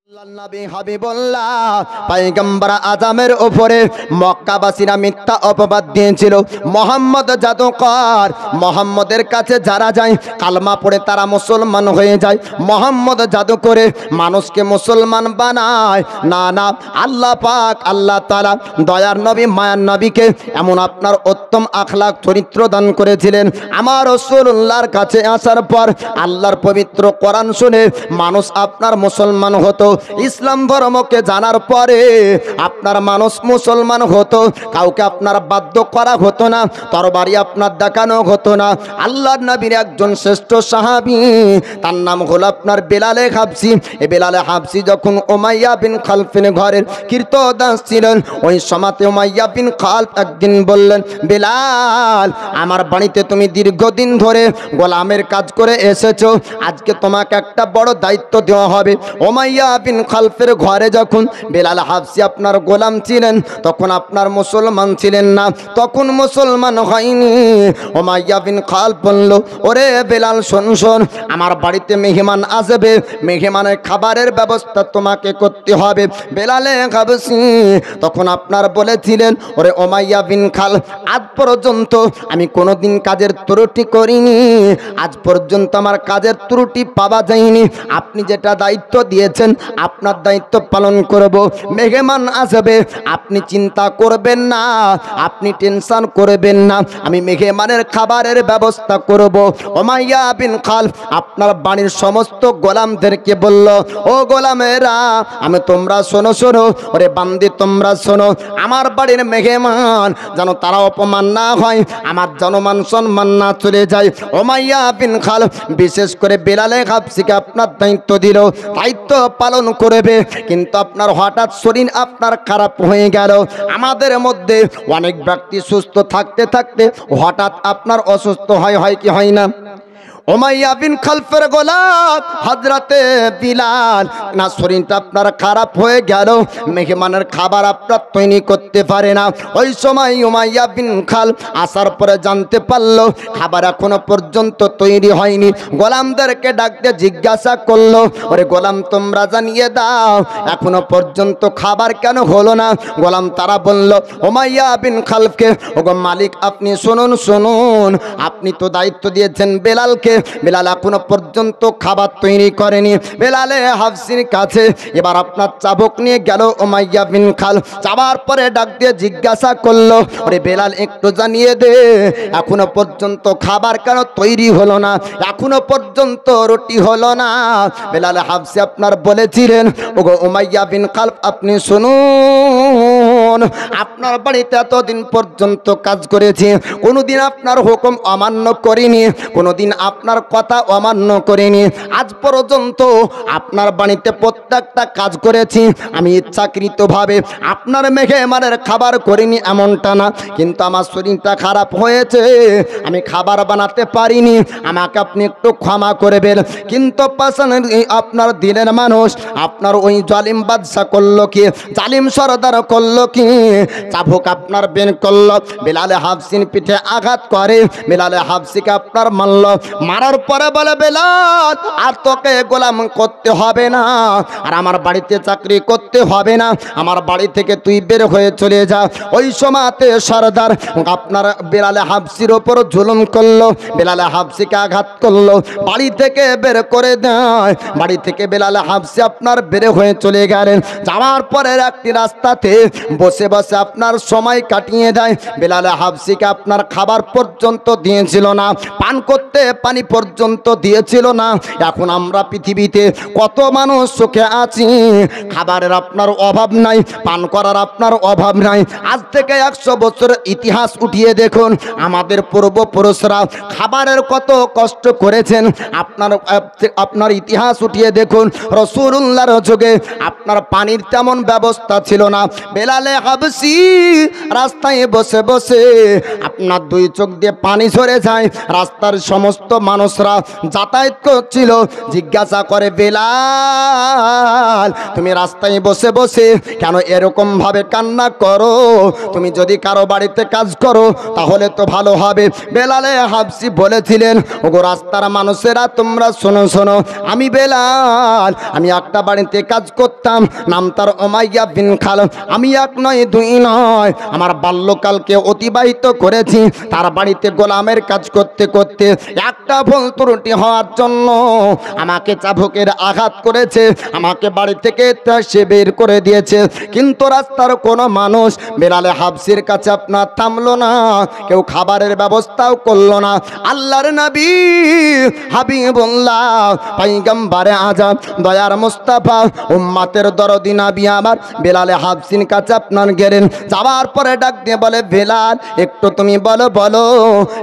নবী হাবিবুল্লাহ পয়গম্বর আজমের উপরে মক্কাবাসীরা মিথ্যা অপবাদ দিয়েছিল। মোহাম্মদ জাদুকর, মোহাম্মদের কাছে যারা যায় কালমা পড়ে তারা মুসলমান হয়ে যায়। মোহাম্মদ জাদু করে মানুষকে মুসলমান বানায় না, না, আল্লাহ পাক আল্লাহ তাআলা দয়ার নবী মায়ার নবীকে এমন আপনার উত্তম আখলাক চরিত্র দান করেছিলেন। আমার রাসূলুল্লাহর কাছে আসার পর আল্লাহর পবিত্র কোরআন শুনে মানুষ আপনার মুসলমান হতো। ইসলাম ধর্মকে জানার পরে আপনার মানুষ মুসলমান হতো। কাউকে আপনার বাধ্য করা হতো না, তরবারি আপনার দেখানো হতো না। আল্লাহর নবীর একজন শ্রেষ্ঠ সাহাবী, তার নাম হলো আপনার বেলালে হাবসি। এই বেলালে হাবসি যখন উমাইয়া বিন খালফের ঘরের কীর্তদাস ছিলেন, ওই সময়তে উমাইয়া বিন খালফ একদিন বললেন, বেলাল, আমার বাড়িতে তুমি দীর্ঘদিন ধরে গোলামের কাজ করে এসেছো, আজকে তোমাকে একটা বড় দায়িত্ব দেওয়া হবে। উমাইয়া বিন খালফের ঘরে যখন বেলাল হাবসি আপনার গোলাম ছিলেন, তখন আপনার মুসলমান ছিলেন না, তখন মুসলমান হয়নি। উমাইয়া বিন খালফ বলল, ওরে বেলাল, শোন শোন, আমার বাড়িতে মেহমান আসবে, মেহমানের খাবারের ব্যবস্থা তোমাকে করতে হবে। বেলালে হাবসি তখন আপনার বলেছিলেন, ওরে উমাইয়া বিন খালফ, আজ পর্যন্ত আমি কোনোদিন কাজের ত্রুটি করিনি, আজ পর্যন্ত আমার কাজের ত্রুটি পাওয়া যায়নি। আপনি যেটা দায়িত্ব দিয়েছেন আপনার দায়িত্ব পালন করব। মেহমান আসবে, আপনি চিন্তা করবেন না, আপনি টেনশন করবেন না, আমি মেহমানের খাবারের ব্যবস্থা করব। উমাইয়া বিন খালফ আপনার বাড়ির সমস্ত গোলামদেরকে বলল, ও গোলামেরা, আমি তোমরা শোনো শোনো, ওরে বান্দি তোমরা শোনো, আমার বাড়ির মেহমান যেন তারা অপমান না হয়, আমার জনমান সম্মান না চলে যায়। উমাইয়া বিন খালফ বিশেষ করে বেলালে হাবসিকে আপনার দায়িত্ব দিল, দায়িত্ব পালন করবে। কিন্তু আপনার হঠাৎ শরীর আপনার খারাপ হয়ে গেল। আমাদের মধ্যে অনেক ব্যক্তি সুস্থ থাকতে থাকতে হঠাৎ আপনার অসুস্থ হয় কি হয় না? উমাইয়া বিন খালফের গোলাম হযরতে বিলাল না, শরীরটা আপনার খারাপ হয়ে গেল, মেহমানের খাবার আপনার তৈরি করতে পারে না। ওই সময় উমাইয়া বিন খালফ আসার পরে জানতে পারলো খাবার এখনো পর্যন্ত তৈরি হয়নি। গোলামদেরকে ডাকতে জিজ্ঞাসা করলো, ওরে গোলাম, তোমরা জানিয়ে দাও এখনো পর্যন্ত খাবার কেন হলো না? গোলাম তারা বলল উমাইয়া বিন খালফকে, ওগো মালিক, আপনি শুনুন শুনুন, আপনি তো দায়িত্ব দিয়েছেন বেলালকে, বেলাল এখনো পর্যন্ত খাবার তৈরি করেনি। বেলালে হাবসির কাছে এবার আপনার চাবুক নিয়ে গেল উমাইয়া বিন খালফ। যাওয়ার পরে ডাক দিয়ে জিজ্ঞাসা করলো, ওরে বেলাল, একটু জানিয়ে দে এখনো পর্যন্ত খাবার কেন তৈরি হলো না, এখনো পর্যন্ত রুটি হলো না? বেলালে হাবসি আপনার বলেছিলেন, ওগো উমাইয়া বিন খালফ, আপনি শুনুন, আপনার বাড়িতে এতদিন পর্যন্ত কাজ করেছি, কোনোদিন আপনার হুকুম অমান্য করিনি, কোনোদিন আপনার কথা অমান্য করিনি। আজ পর্যন্ত আপনার বাড়িতে প্রত্যেকটা কাজ করেছি আমি ইচ্ছাকৃতভাবে, আপনার মেহমানের খাবার করিনি এমনটা না, কিন্তু আমার শরীরটা খারাপ হয়েছে, আমি খাবার বানাতে পারিনি, আমাকে আপনি একটু ক্ষমা করবেন। কিন্তু আপনার দিনের মানুষ আপনার ওই জালিম বাদশা করলো কি, জালিম সরদার করলো কি, চাবুক আপনার বের করলো, বেলালে হাবসির পিঠে আঘাত করে, বেলালে হাবসিকে আপনার মারল, মারার পরে বলে, বেলাল, আর তোকে গোলাম করতে হবে না, আর আমার বাড়িতে চাকরি করতে হবে না, আমার বাড়ি থেকে তুই বের হয়ে চলে যা। ওই সময়তে সরদার আপনার বেলালে হাবসির ওপর জুলুম করলো, বেলালে হাবসিকে আঘাত করলো, বাড়ি থেকে বের করে দেয়। বাড়ি থেকে বেলালে হাবসি আপনার বের হয়ে চলে গেলেন। যাওয়ার পরের একটি রাস্তাতে বসে বসে আপনার সময় কাটিয়ে দেয়। বেলালে হাবসিকে আপনার খাবার পর্যন্ত দিয়েছিল না, পান করতে পানি পর্যন্ত দিয়েছিল না। এখন আমরা পৃথিবীতে কত মানুষ সুখে আছি, খাবারের আপনার অভাব নাই, পান করার আপনার অভাব নাই। আজ থেকে 100 বছরের ইতিহাস উঠিয়ে দেখুন, আমাদের পূর্বপুরুষরা খাবারের কত কষ্ট করেছেন। আপনার ইতিহাস উঠিয়ে দেখুন, রাসূলুল্লাহর যুগে আপনার পানির তেমন ব্যবস্থা ছিল না। বেলালে হাবশি রাস্তায় বসে বসে আপনার দুই চোখ দিয়ে পানি ঝরে যায়। রাস্তার সমস্ত মানুষরা যাতায়াত করছিল, জিজ্ঞাসা করে বেলাল তুমি রাস্তায় বসে বসে কেন এরকম ভাবে কান্না করো? তুমি যদি কারো বাড়িতে কাজ করো তাহলে তো ভালো হবে। বেলালে হাবশি বলেছিলেন, ওগো রাস্তার মানুষেরা তোমরা শোনো শোনো, আমি বেলাল, আমি একটা বাড়িতে কাজ করতাম, নাম তার উমাইয়া বিন খাল। আমি এক নয় দুই নয়, আমার বাল্যকালকে অতিবাহিত করেছি তার বাড়িতে গোলামের কাজ করতে করতে। একটা ভুল ত্রুটি হওয়ার জন্য আমাকে চাবুকের আঘাত করেছে, আমাকে বাড়ি থেকে সে বের করে দিয়েছে। কিন্তু রাস্তার কোনো মানুষ বেলালে হাবশির কাছে আপনার থামলো না, কেউ খাবারের ব্যবস্থাও করলো না। আল্লাহর নবী হাবিবুল্লাহ পয়গম্বরে আজম দয়ার মুস্তাফা উম্মতের দরদি নবী আমার বেলালে হাবশির কাছে আপনার গেলেন। যাওয়ার পরে ডাক দিয়ে বলে, বেলাল একটু তুমি বলো বলো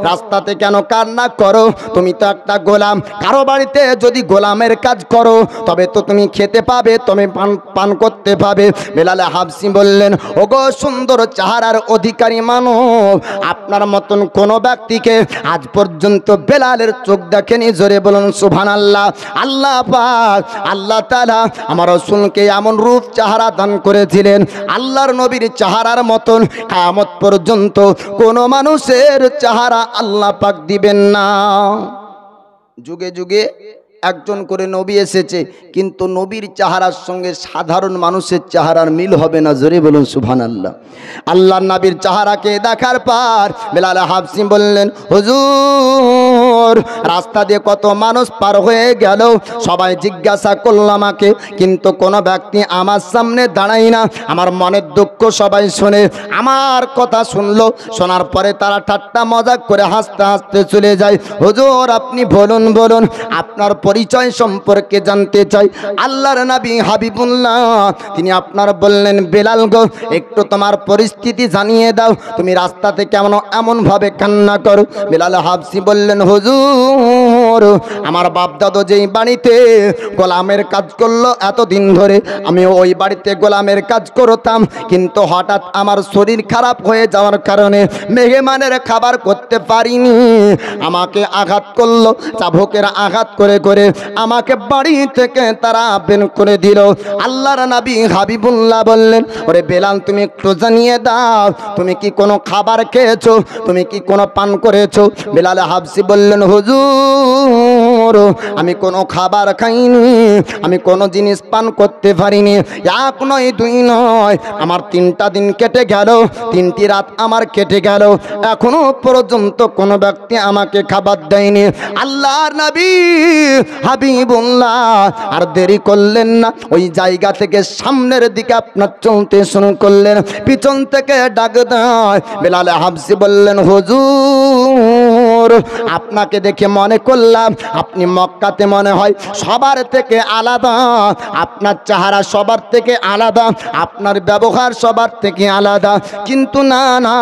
রাস্তাতে কেন কান্না করো? তুমি তো একটা গোলাম, কারো বাড়িতে যদি গোলামের কাজ করো তবে তো তুমি খেতে পাবে, তুমি পান করতে পাবে। বেলালে হাবশি বললেন, ওগো সুন্দর চেহারার অধিকারী মানব, আপনার মতন কোন ব্যক্তিকে আজ পর্যন্ত বেলালের চোখ দেখেনি। জোরে বলুন সুবহানাল্লাহ। আল্লাহ পাক আল্লাহ তাআলা আমার রাসূলকে এমন রূপ চেহারা দান করেছিলেন, আল্লাহর নবীর চেহারার মতন কিয়ামত পর্যন্ত কোন মানুষের চেহারা আল্লাহ পাক দিবেন না। যুগে যুগে একজন করে নবী এসেছে, কিন্তু নবীর চেহারার সঙ্গে সাধারণ মানুষের চেহারার মিল হবে না। জোরে বলুন সুবহানাল্লাহ। আল্লাহর নবীর চেহারাকে দেখার পর বেলাল হাবশি বললেন, হুজুর রাস্তা দিয়ে কত মানুষ পার হয়ে গেল, সবাই জিজ্ঞাসা করল আমাকে, কিন্তু কোনো ব্যক্তি আমার সামনে দাঁড়ায় না। আমার মনের দুঃখ সবাই শুনে আমার কথা শুনলো, শোনার পরে তারা ঠাট্টা মজাক করে হাসতে হাসতে চলে যায়। হুজুর আপনি বলুন বলুন আপনার পরিচয় সম্পর্কে জানতে চাই। আল্লাহর নবী হাবিবুল্লাহ তিনি আপনার বললেন, বেলাল গো একটু তোমার পরিস্থিতি জানিয়ে দাও, তুমি রাস্তাতে কেমন এমন ভাবে কান্না করো? বেলাল হাবশি বললেন, হুজুর আমার বাপ দাদু যেই বাড়িতে গোলামের কাজ করলো এতদিন ধরে, আমি ওই বাড়িতে গোলামের কাজ করতাম, কিন্তু হঠাৎ আমার শরীর খারাপ হয়ে যাওয়ার কারণে মেহমানের খাবার করতে পারিনি, আমাকে আঘাত করলো, চাবুকের আঘাত করে করে আমাকে বাড়ি থেকে তারা বের করে দিল। আল্লাহর নবী হাবিবুল্লাহ বললেন, ওরে বেলাল তুমি একটু জানিয়ে দাও, তুমি কি কোনো খাবার খেয়েছো, তুমি কি কোনো পান করেছো? বেলাল হাবশি বললেন, হুজুর আমি কোনো খাবার খাইনি, আমি কোনো জিনিস পান করতে পারিনি। এক নয় দুই নয়, আমার 3টা দিন কেটে গেল, 3টি রাত আমার কেটে গেল, এখনো পর্যন্ত কোনো ব্যক্তি আমাকে খাবার দেয়নি। আল্লাহর নবী হাবিবুল্লাহ আর দেরি করলেন না, ওই জায়গা থেকে সামনের দিকে আপনার চলতে শুরু করলেন। পিছন থেকে ডাক দেয় বেলাল হাবশি বললেন, হুজুর আপনাকে দেখে মনে করলাম আপনি মক্কাতে মনে হয় সবার থেকে আলাদা, আপনার চেহারা সবার থেকে আলাদা, আপনার ব্যবহার সবার থেকে আলাদা। কিন্তু না না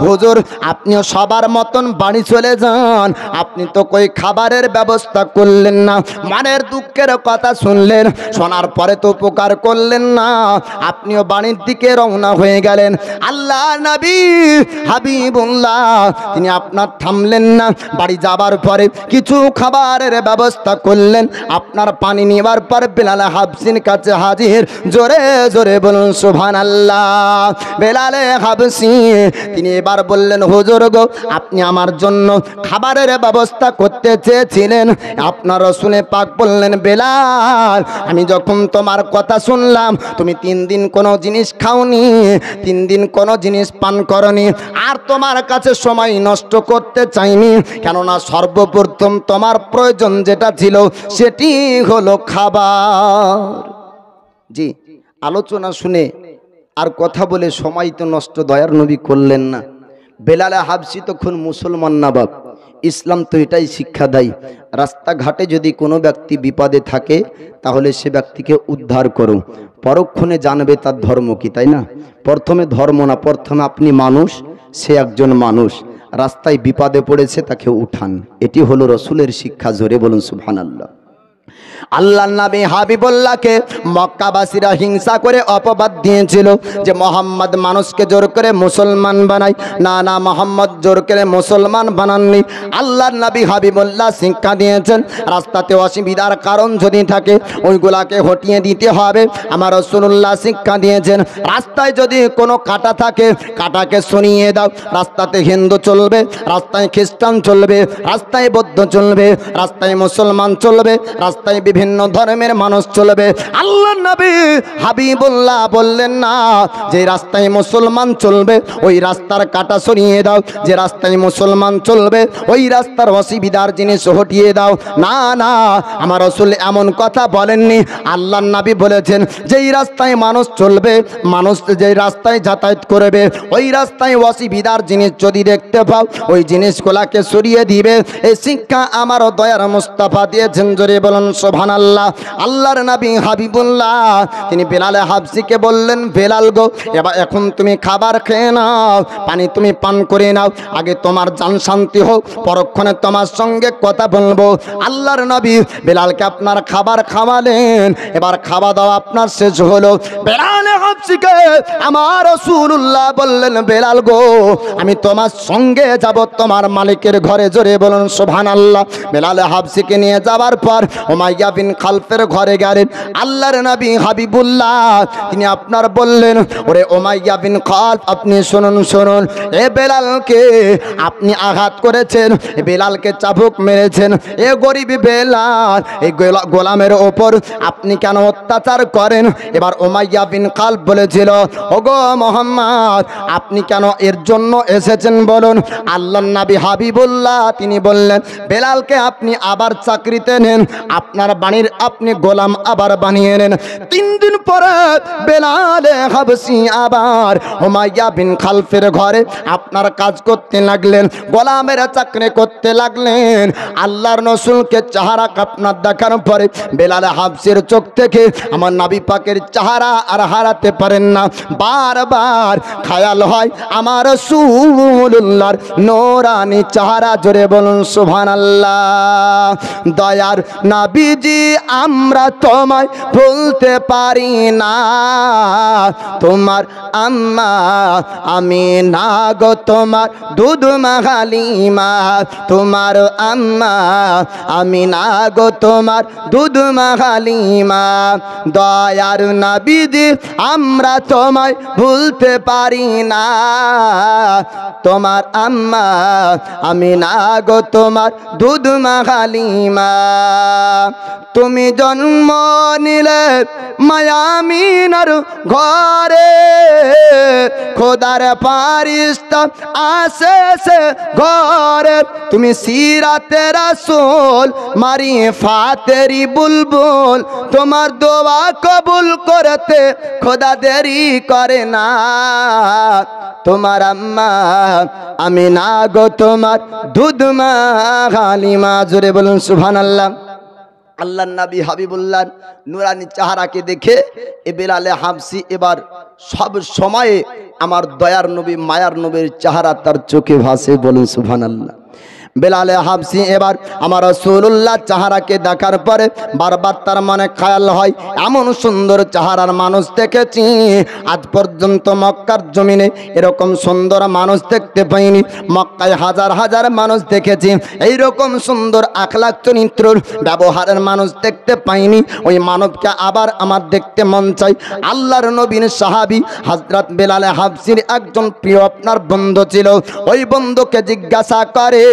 হুজুর, আপনিও সবার মতন বাড়ি চলে যান, আপনি তো কই খাবারের ব্যবস্থা করলেন না। মনের দুঃখের কথা শুনলেন, শোনার পরে তো উপকার করলেন না, আপনিও বাড়ির দিকে রওনা হয়ে গেলেন। আল্লাহ নবী হাবিবুল্লাহ তিনি আপনার থামলেন না, বাড়ি যাবার পরে কিছু খাবারের ব্যবস্থা করলেন। আপনার পানি নেবার পর বেলাল হাবশির কাছে হাজির। জোরে জোরে বলুন সুবহানাল্লাহ। বেলাল হাবশি তিনি এবার বললেন, হুজুর গো আপনি আমার জন্য খাবারের ব্যবস্থা করতে চেয়েছিলেন। আপনার রাসূল পাক বললেন, বেলাল আমি যখন তোমার কথা শুনলাম, তুমি 3 দিন কোনো জিনিস খাওনি, 3 দিন কোনো জিনিস পান করনি, আর তোমার কাছে সময় নষ্ট করতে চাইনি, কেননা সর্বপ্রথম তোমার প্রয়োজন যেটা ছিল সেটি হলো খাবার। জি, আলোচনা শুনে আর কথা বলে সময় তো নষ্ট দয়ার নবী করলেন না। বেলাল হাবশি তখন মুসলমান না বাপ, ইসলাম তো এটাই শিক্ষা দেয়, রাস্তাঘাটে যদি কোনো ব্যক্তি বিপদে থাকে তাহলে সে ব্যক্তিকে উদ্ধার করো, পরক্ষণে জানবে তার ধর্ম কি, তাই না? প্রথমে ধর্ম না, প্রথমে আপনি মানুষ, সে একজন মানুষ, রাস্তায় বিপদে পড়েছে তাকে উঠান, এটি হলো রসুলের শিক্ষা। জোরে বলুন সুবহানাল্লাহ। আল্লাহর নবী হাবিবুল্লাহকে মক্কাবাসীরা হিংসা করে অপবাদ দিয়েছিল যে মোহাম্মদ মানুষকে জোর করে মুসলমান বানায়। না না, মোহাম্মদ জোর করে মুসলমান বানাননি। আল্লাহর নবী হাবিবুল্লাহ শিক্ষা দিয়েছেন রাস্তাতে অসুবিধার কারণ যদি থাকে ওইগুলাকে হটিয়ে দিতে হবে। আমার রাসূলুল্লাহ শিক্ষা দিয়েছেন রাস্তায় যদি কোনো কাঁটা থাকে কাঁটাকে সরিয়ে দাও। রাস্তাতে হিন্দু চলবে, রাস্তায় খ্রিস্টান চলবে, রাস্তায় বৌদ্ধ চলবে, রাস্তায় মুসলমান চলবে, রাস্তায় বিভিন্ন ধর্মের মানুষ চলবে। আল্লাহর নবী হাবিবুল্লাহ বললেন না যে রাস্তায় মুসলমান চলবে ওই রাস্তার কাঁটা সরিয়ে দাও, যে রাস্তায় মুসলমান চলবে ওই রাস্তার অসুবিধার জিনিস হটিয়ে দাও। না না, আমার রাসূল এমন কথা বলেননি। আল্লাহর নবী বলেছেন যেই রাস্তায় মানুষ চলবে, মানুষ যেই রাস্তায় যাতায়াত করবে ওই রাস্তায় অসুবিধার জিনিস যদি দেখতে পাও ওই জিনিসগুলাকে সরিয়ে দিবে। এই শিক্ষা আমার দয়ার মুস্তাফা দিয়েছেন। জোরে বলুন সুবহানাল্লাহ। আল্লাহর নবী হাবিবুল্লাহ তিনি বেলাল হাবশিকে বললেন, বেলাল গো, এখন তুমি খাবার খেয়ে নাও, পানি তুমি পান করে নাও, আগে তোমার জান শান্তি হোক, পরক্ষণে তোমার সঙ্গে কথা বলবো। আল্লাহর নবী বেলালকে আপনার খাবার খাওয়ালেন। এবার খাওয়া দাওয়া আপনার শেষ হলো। বেলাল হাবশিকে আমার রাসূলুল্লাহ বললেন, বেলাল গো, আমি তোমার সঙ্গে যাব তোমার মালিকের ঘরে। জোরে বলুন সুবহানাল্লাহ। বেলাল হাবশিকে নিয়ে যাওয়ার পর উমাইয়া বিন খালফের ঘরে গেলেন। আল্লাহর নবী হাবিবুল্লাহ তিনি আপনার বললেন, ওরে উমাইয়া বিন খালফ, আপনি শুনুন শুনুন, এ বেলালকে আপনি আঘাত করেছেন, এ বেলালকে চাবুক মেরেছেন, এ গরিব বেলাল, এই গোলামের ওপর আপনি কেন অত্যাচার করেন? এবার উমাইয়া বিন খালফ বলেছিল, ওগো মুহাম্মদ, আপনি কেন এর জন্য এসেছেন বলুন। আল্লাহর নবী হাবিবুল্লাহ তিনি বললেন, বেলালকে আপনি আবার চাকরিতে নেন, আপনার বাণীর আপনি গোলাম আবার বানিয়ে নেন। 3 দিন পরে বেলাল হাবশী আবার উমাইয়া বিন খালফের ঘরে আপনার কাজ করতে লাগলেন, গোলামের চাকরি করতে লাগলেন। আল্লাহর রাসূলকে চেহারা আপনার দেখার পরে বেলাল হাবশীর চোখ থেকে আমার নবী পাকের চেহারা আর হারাতে পারেন না। বারবার খেয়াল হয় আমার রাসূলুল্লাহর নূরানি চেহারা। জোরে বলুন সুবহানাল্লাহ। দয়ার নবীজি আমরা তোমায় ভুলতে পারি না, তোমার আম্মা আমি না গো, তোমার দুধ মা হালিমা, তোমার আম্মা আমি না গো, তোমার দুধ মা হালিমা। দয়ার নবীজি আমরা তোমায় ভুলতে পারি না, তোমার আম্মা আমি না গো, তোমার দুধ মা হালিমা। তুমি জন্ম নিলে মায়ামিনার ঘরে, খোদার ফারিস্তা আসে সে ঘরে, তুমি সিরাতে রাসূল মারিফাতেরি বুলবুল, তোমার দোয়া কবুল করতে খোদা দেরি করে না, তোমার আম্মা আমি না গো, তোমার দুধ মা হালিমা। জোরে বলুন সুবহানাল্লাহ। আল্লাহর নবী হাবিবুল্লাহ নূরানি চেহারাকে দেখে এ বেলাল হাবশী এবার সব সময়ে আমার দয়ার নবী মায়ার নবীর চেহারা তার চোখে ভাসে। বলুন সুবহানাল্লাহ। বেলাল হাবশী এবার আমার রাসূলুল্লাহ চেহারাকে দেখার পরে বারবার তার মনে খেয়াল হয়, এমন সুন্দর চেহারার মানুষ দেখেছি আজ পর্যন্ত মক্কার জমিনে এরকম সুন্দর মানুষ দেখতে পাইনি। মক্কায় হাজার হাজার মানুষ দেখেছি, এইরকম সুন্দর আখলাক চরিত্রর ব্যবহারের মানুষ দেখতে পাইনি। ওই মানবকে আবার আমার দেখতে মন চাই। আল্লাহর নবীর সাহাবী হযরত বেলাল হাবশীর একজন প্রিয় আপনার বন্ধু ছিল। ওই বন্ধুকে জিজ্ঞাসা করে,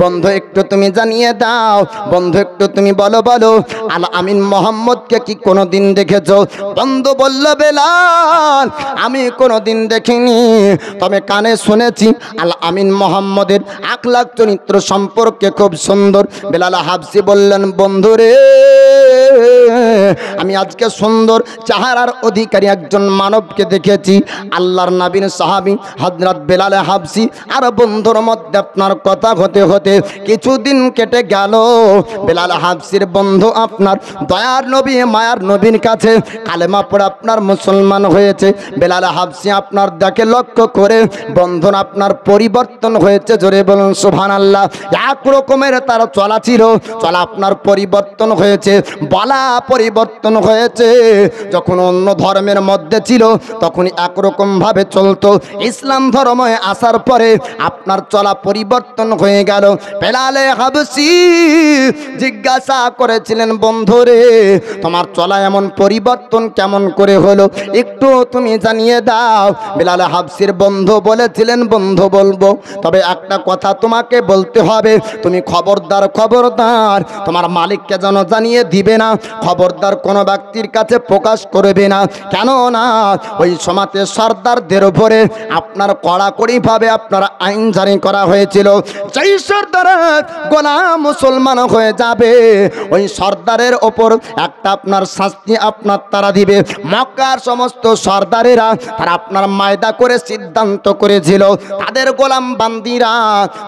বন্ধু একটু তুমি জানিয়ে দাও, বন্ধু একটু তুমি বলো বলো, আল আমিন মোহাম্মদকে কি কোনোদিন দেখেছো? বন্ধু বলল, বেলাল আমি কোনোদিন দেখিনি, তবে কানে শুনেছি আল আমিন মোহাম্মদের আখলাক চরিত্র সম্পর্কে খুব সুন্দর। বেলাল হাবশী বললেন, বন্ধু রে, আমি আজকে সুন্দর চেহারার অধিকারী একজন মানবকে দেখেছি। আল্লাহর নবীর সাহাবী হযরত বেলাল হাবশী আর বন্ধুর মধ্যে আপনার কথা হতে হতে হতে কিছুদিন কেটে গেল। বেলাল হাবশির বন্ধু আপনার দয়ার নবী মায়ার নবীর কাছে কালেমা পড়ে আপনার মুসলমান হয়েছে। বেলাল হাবশি আপনার দেখে লক্ষ্য করে বন্ধন আপনার পরিবর্তন হয়েছে, জোরে বলুন সুবহানাল্লাহ। এক রকমের তার চলা ছিল, চলা আপনার পরিবর্তন হয়েছে, বলা পরিবর্তন হয়েছে। যখন অন্য ধর্মের মধ্যে ছিল তখন একরকম ভাবে চলতো, ইসলাম ধর্মে আসার পরে আপনার চলা পরিবর্তন হয়ে গেল। বেলালে হাবশি জিজ্ঞাসা করেছিলেন, বন্ধুরে তোমার চলা এমন পরিবর্তন কেমন করে হলো, একটু তুমি জানিয়ে দাও। বেলাল হাবশির বন্ধু বলেছিলেন, বন্ধু বলবো, তবে একটা কথা তোমাকে বলতে হবে, তুমি খবরদার খবরদার তোমার মালিককে যেন জানিয়ে দিবে না, খবরদার কোনো ব্যক্তির কাছে প্রকাশ করবে না। কেন না ওই সমাজে সর্দারদের উপরে আপনার কড়াকড়িভাবে আপনার আইন জারি করা হয়েছিল। যেই সর্দারের গোলাম মুসলমান হয়ে যাবে ওই সর্দারের ওপর একটা আপনার শাস্তি আপনার তারা দিবে। মক্কার সমস্ত সর্দারেরা তারা আপনার মায়দা করে সিদ্ধান্ত করেছিল তাদের গোলাম বান্দিরা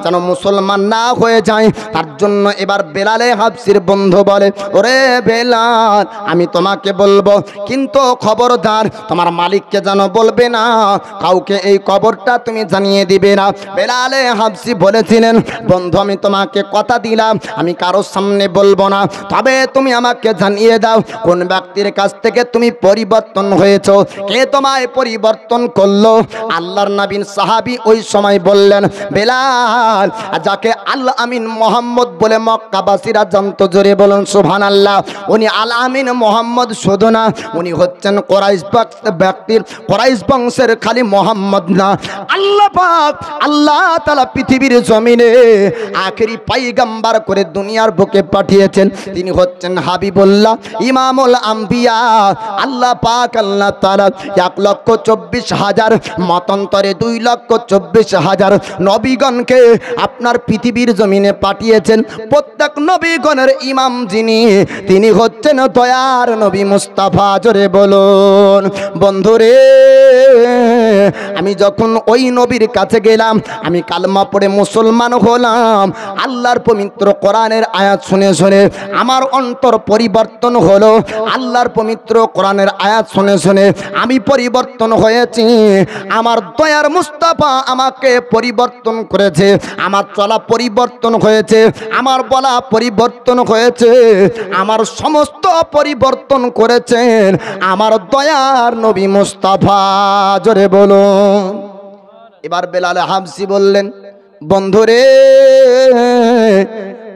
যেন মুসলমান না হয়ে যায়। তার জন্য এবার বেলালে হাবশির বন্ধু বলে, ওরে বেলাল আমি তোমাকে বলবো, কিন্তু খবরদার তোমার মালিককে যেন বলবে না, কাউকে এই খবরটা তুমি জানিয়ে দিবে না। বেলালে হাবশি বলেছিলেন, বন্ধু আমি তোমাকে কথা দিলাম আমি কারোর সামনে বলবো না, তবে তুমি আমাকে জানিয়ে দাও কোন ব্যক্তির কাছ থেকে তুমি পরিবর্তন হয়েছো, কে তোমায় পরিবর্তন করলো। আল্লাহর নবীর সাহাবী ওই সময় বললেন, বেলাল যাকে আল আমিন মোহাম্মদ বলে মক্কাবাসীরা জানতো, জোরে বলুন সুবহানাল্লাহ। উনি আল আমিন মোহাম্মদ শুধু না, উনি হচ্ছেন কোরাইশ বংশের খালি মোহাম্মদ না, আল্লাহ পাক আল্লাহ তাআলা পৃথিবীর জমিনে আখেরি পয়গম্বর করে দুনিয়ার বুকে পাঠিয়েছেন। তিনি হচ্ছেন হাবিবুল্লাহ ইমামুল আম্বিয়া। আল্লাহ পাক আল্লাহ তাআলা 1,24,000 মতান্তরে 2,24,000 নবীগণকে আপনার পৃথিবীর জমিনে পাঠিয়েছেন। প্রত্যেক নবীগণের ইমাম যিনি, তিনি হচ্ছেন দয়ার নবী মুস্তাফা, জোরে বলুন। বন্ধুরে আমি যখন ওই নবীর কাছে গেলাম, আমি কালমা পড়ে মুসলমান হলাম, আল্লাহর পবিত্র কোরআনের আয়াত শুনে শুনে আমার অন্তর পরিবর্তন হলো। আল্লাহর পবিত্র কোরআনের আয়াত শুনে শুনে আমি পরিবর্তন হয়েছি। আমার দয়ার মুস্তাফা আমাকে পরিবর্তন করেছে, আমার চলা পরিবর্তন হয়েছে, আমার বলা পরিবর্তন হয়েছে, আমার সমস্ত পরিবর্তন করেছেন আমার দয়ার নবী মুস্তাফা, জোরে বলুন। এবার বেলাল হাবশি বললেন, বন্ধুরে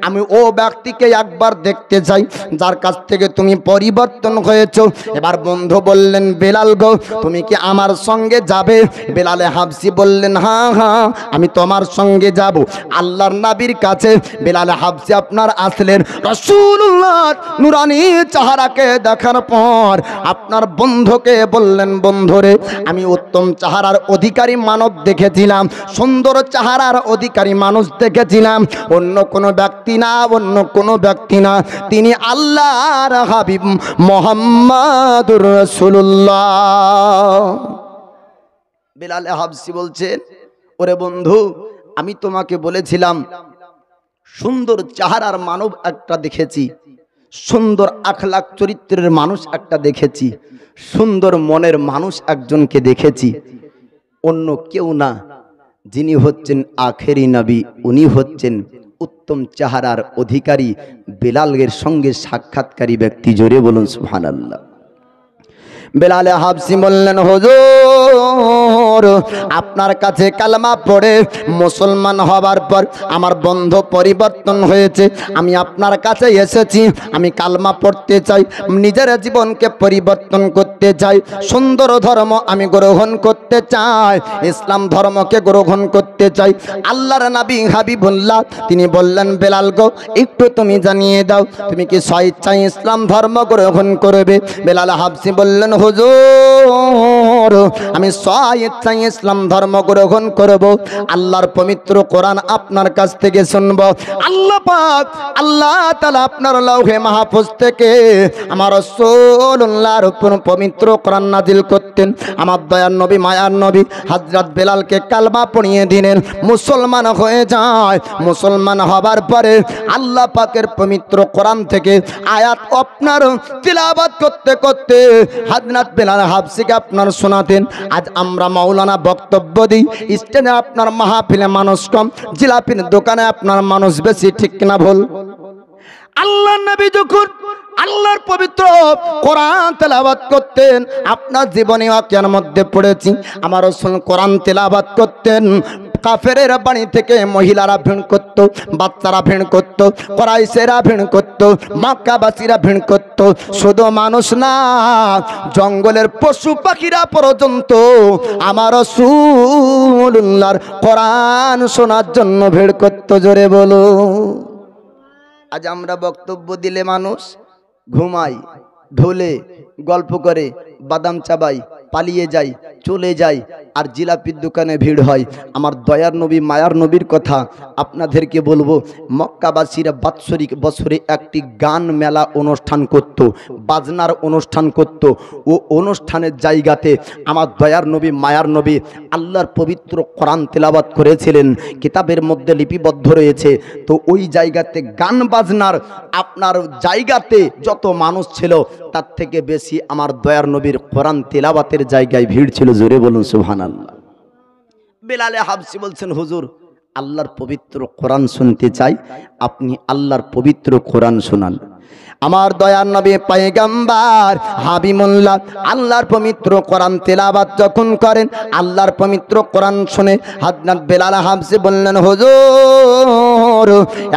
আমি ও ব্যক্তিকে একবার দেখতে চাই যার কাছ থেকে তুমি পরিবর্তন হয়েছো। এবার বন্ধু বললেন, বেলাল গো তুমি কি আমার সঙ্গে যাবে? বেলালে হাবশি বললেন, হ্যাঁ হ্যাঁ আমি তোমার সঙ্গে যাব। আল্লাহর নবীর কাছে বেলালে হাবশি আপনার আসলেন। রাসূলুল্লাহর নূরানী চেহারাকে দেখার পর আপনার বন্ধুকে বললেন, বন্ধুরে আমি উত্তম চেহারার অধিকারী মানব দেখেছিলাম, সুন্দর চেহারার অধিকারী মানুষ দেখেছিলাম, অন্য কোনো ব্যক্তি না, অন্য কোনো ব্যক্তি না, তিনি আল্লাহর হাবিব মুহাম্মাদুর রাসূলুল্লাহ। বেলাল হাবশি বলছেন, ওরে বন্ধু আমি তোমাকে বলেছিলাম সুন্দর চেহারার মানব একটা দেখেছি, সুন্দর আখলাক চরিত্রের মানুষ একটা দেখেছি, সুন্দর মনের মানুষ একজনকে দেখেছি, অন্য কেউ না, যিনি হচ্ছেন আখেরি নবী, উনি হচ্ছেন উত্তম চেহারার অধিকারী বেলালের সঙ্গে সাক্ষাৎকারী ব্যক্তি, জোরে বলুন সুবহানাল্লাহ। বেলালে হাবশি বললেন, হুজুর আপনার কাছে কালেমা পড়ে মুসলমান হবার পর আমার বন্ধু পরিবর্তন হয়েছে, আমি আপনার কাছে এসেছি, আমি কালেমা পড়তে চাই, নিজের জীবনকে পরিবর্তন করতে চাই, সুন্দর ধর্ম আমি গ্রহণ করতে চাই, ইসলাম ধর্মকে গ্রহণ করতে চাই। আল্লাহর নবী হাবিবুল্লাহ তিনি বললেন, বেলাল গো একটু তুমি জানিয়ে দাও তুমি কি স্বেচ্ছায় ইসলাম ধর্ম গ্রহণ করবে? বেলাল হাবশি বললেন, হুজুর আমি স্বেচ্ছায় ইসলাম ধর্ম গ্রহণ করব, আল্লাহর পবিত্র কোরআন আপনার কাছ থেকে শুনব। আল্লাহ পাক আল্লাহ তাআলা আপনার লৌহে মাহফুজ থেকে আমার রাসূলুল্লাহর উপর পবিত্র কোরআন নাজিল করতে করতেন। আমার দয়ার নবী মায়ার নবী হযরত বেলালকে কালমা পড়িয়ে দিলেন, মুসলমান হয়ে যায়। মুসলমান হবার পরে আল্লাহ পাকের পবিত্র কোরআন থেকে আয়াত আপনার তিলাওয়াত করতে করতে হযরত বেলাল হাবশিকে আপনার শোনাতেন। আজ আমরা মাওলানা বক্তব্য দিই, স্টেজে আপনার মাহফিলে মানুষ কম, জিলাপির দোকানে আপনার মানুষ বেশি, ঠিক না ভুল? আল্লাহর নবী যখন আল্লাহর পবিত্র কোরআন তেলাওয়াত করতেন, আপনার জীবনে ওয়াকিয়ার মধ্যে পড়েছি, আমার রাসূল কোরআন তেলাওয়াত করতেন। কাফেরের বাড়ি থেকে মহিলারা ভিড় করত, বাচ্চারা ভিড় করত, কুরাইশেরা ভিড় করত, মক্কাবাসীরা ভিড় করত। শুধু মানুষ না, জঙ্গলের পশু পাখিরা পর্যন্ত আমার রাসূলুল্লাহর কোরআন শোনার জন্য ভিড় করত। জোরে বলো। আজ আমরা বক্তব্য দিলে মানুষ ঘুমায়, ঢোলে, গল্প করে, বাদাম চাবাই, পালিয়ে যায়, চলে যায়, আর জিলাপির দোকানে ভিড় হয়। আমার দয়ার নবী মায়ার নবীর কথা আপনাদেরকে বলবো, মক্কাবাসীরা বাৎসরিক বছরে একটি গান মেলা অনুষ্ঠান করত, বাজনার অনুষ্ঠান করত। ও অনুষ্ঠানের জায়গাতে আমার দয়ার নবী মায়ার নবী আল্লাহর পবিত্র কোরআন তেলাওয়াত করেছিলেন, কিতাবের মধ্যে লিপিবদ্ধ রয়েছে। তো ওই জায়গাতে গান বাজনার আপনার জায়গাতে যত মানুষ ছিল, তার থেকে বেশি আমার দয়ার নবীর কোরআন তেলাওয়াতের জায়গায় ভিড় ছিল। জোরে বলুন সুবহানাল্লাহ। বেলালে হাবশি বলছেন, হুজুর আল্লাহর পবিত্র কোরআন শুনতে চাই, আপনি আল্লাহর পবিত্র কোরআন শোনান। আমার দয়ার নবী পয়গম্বর হাবিবুল্লাহ আল্লাহর পবিত্র কোরআন তেলাওয়াত যখন করেন, আল্লাহর পবিত্র কোরআন শুনে হযরত বেলাল হাবশি বললেন, হুজুর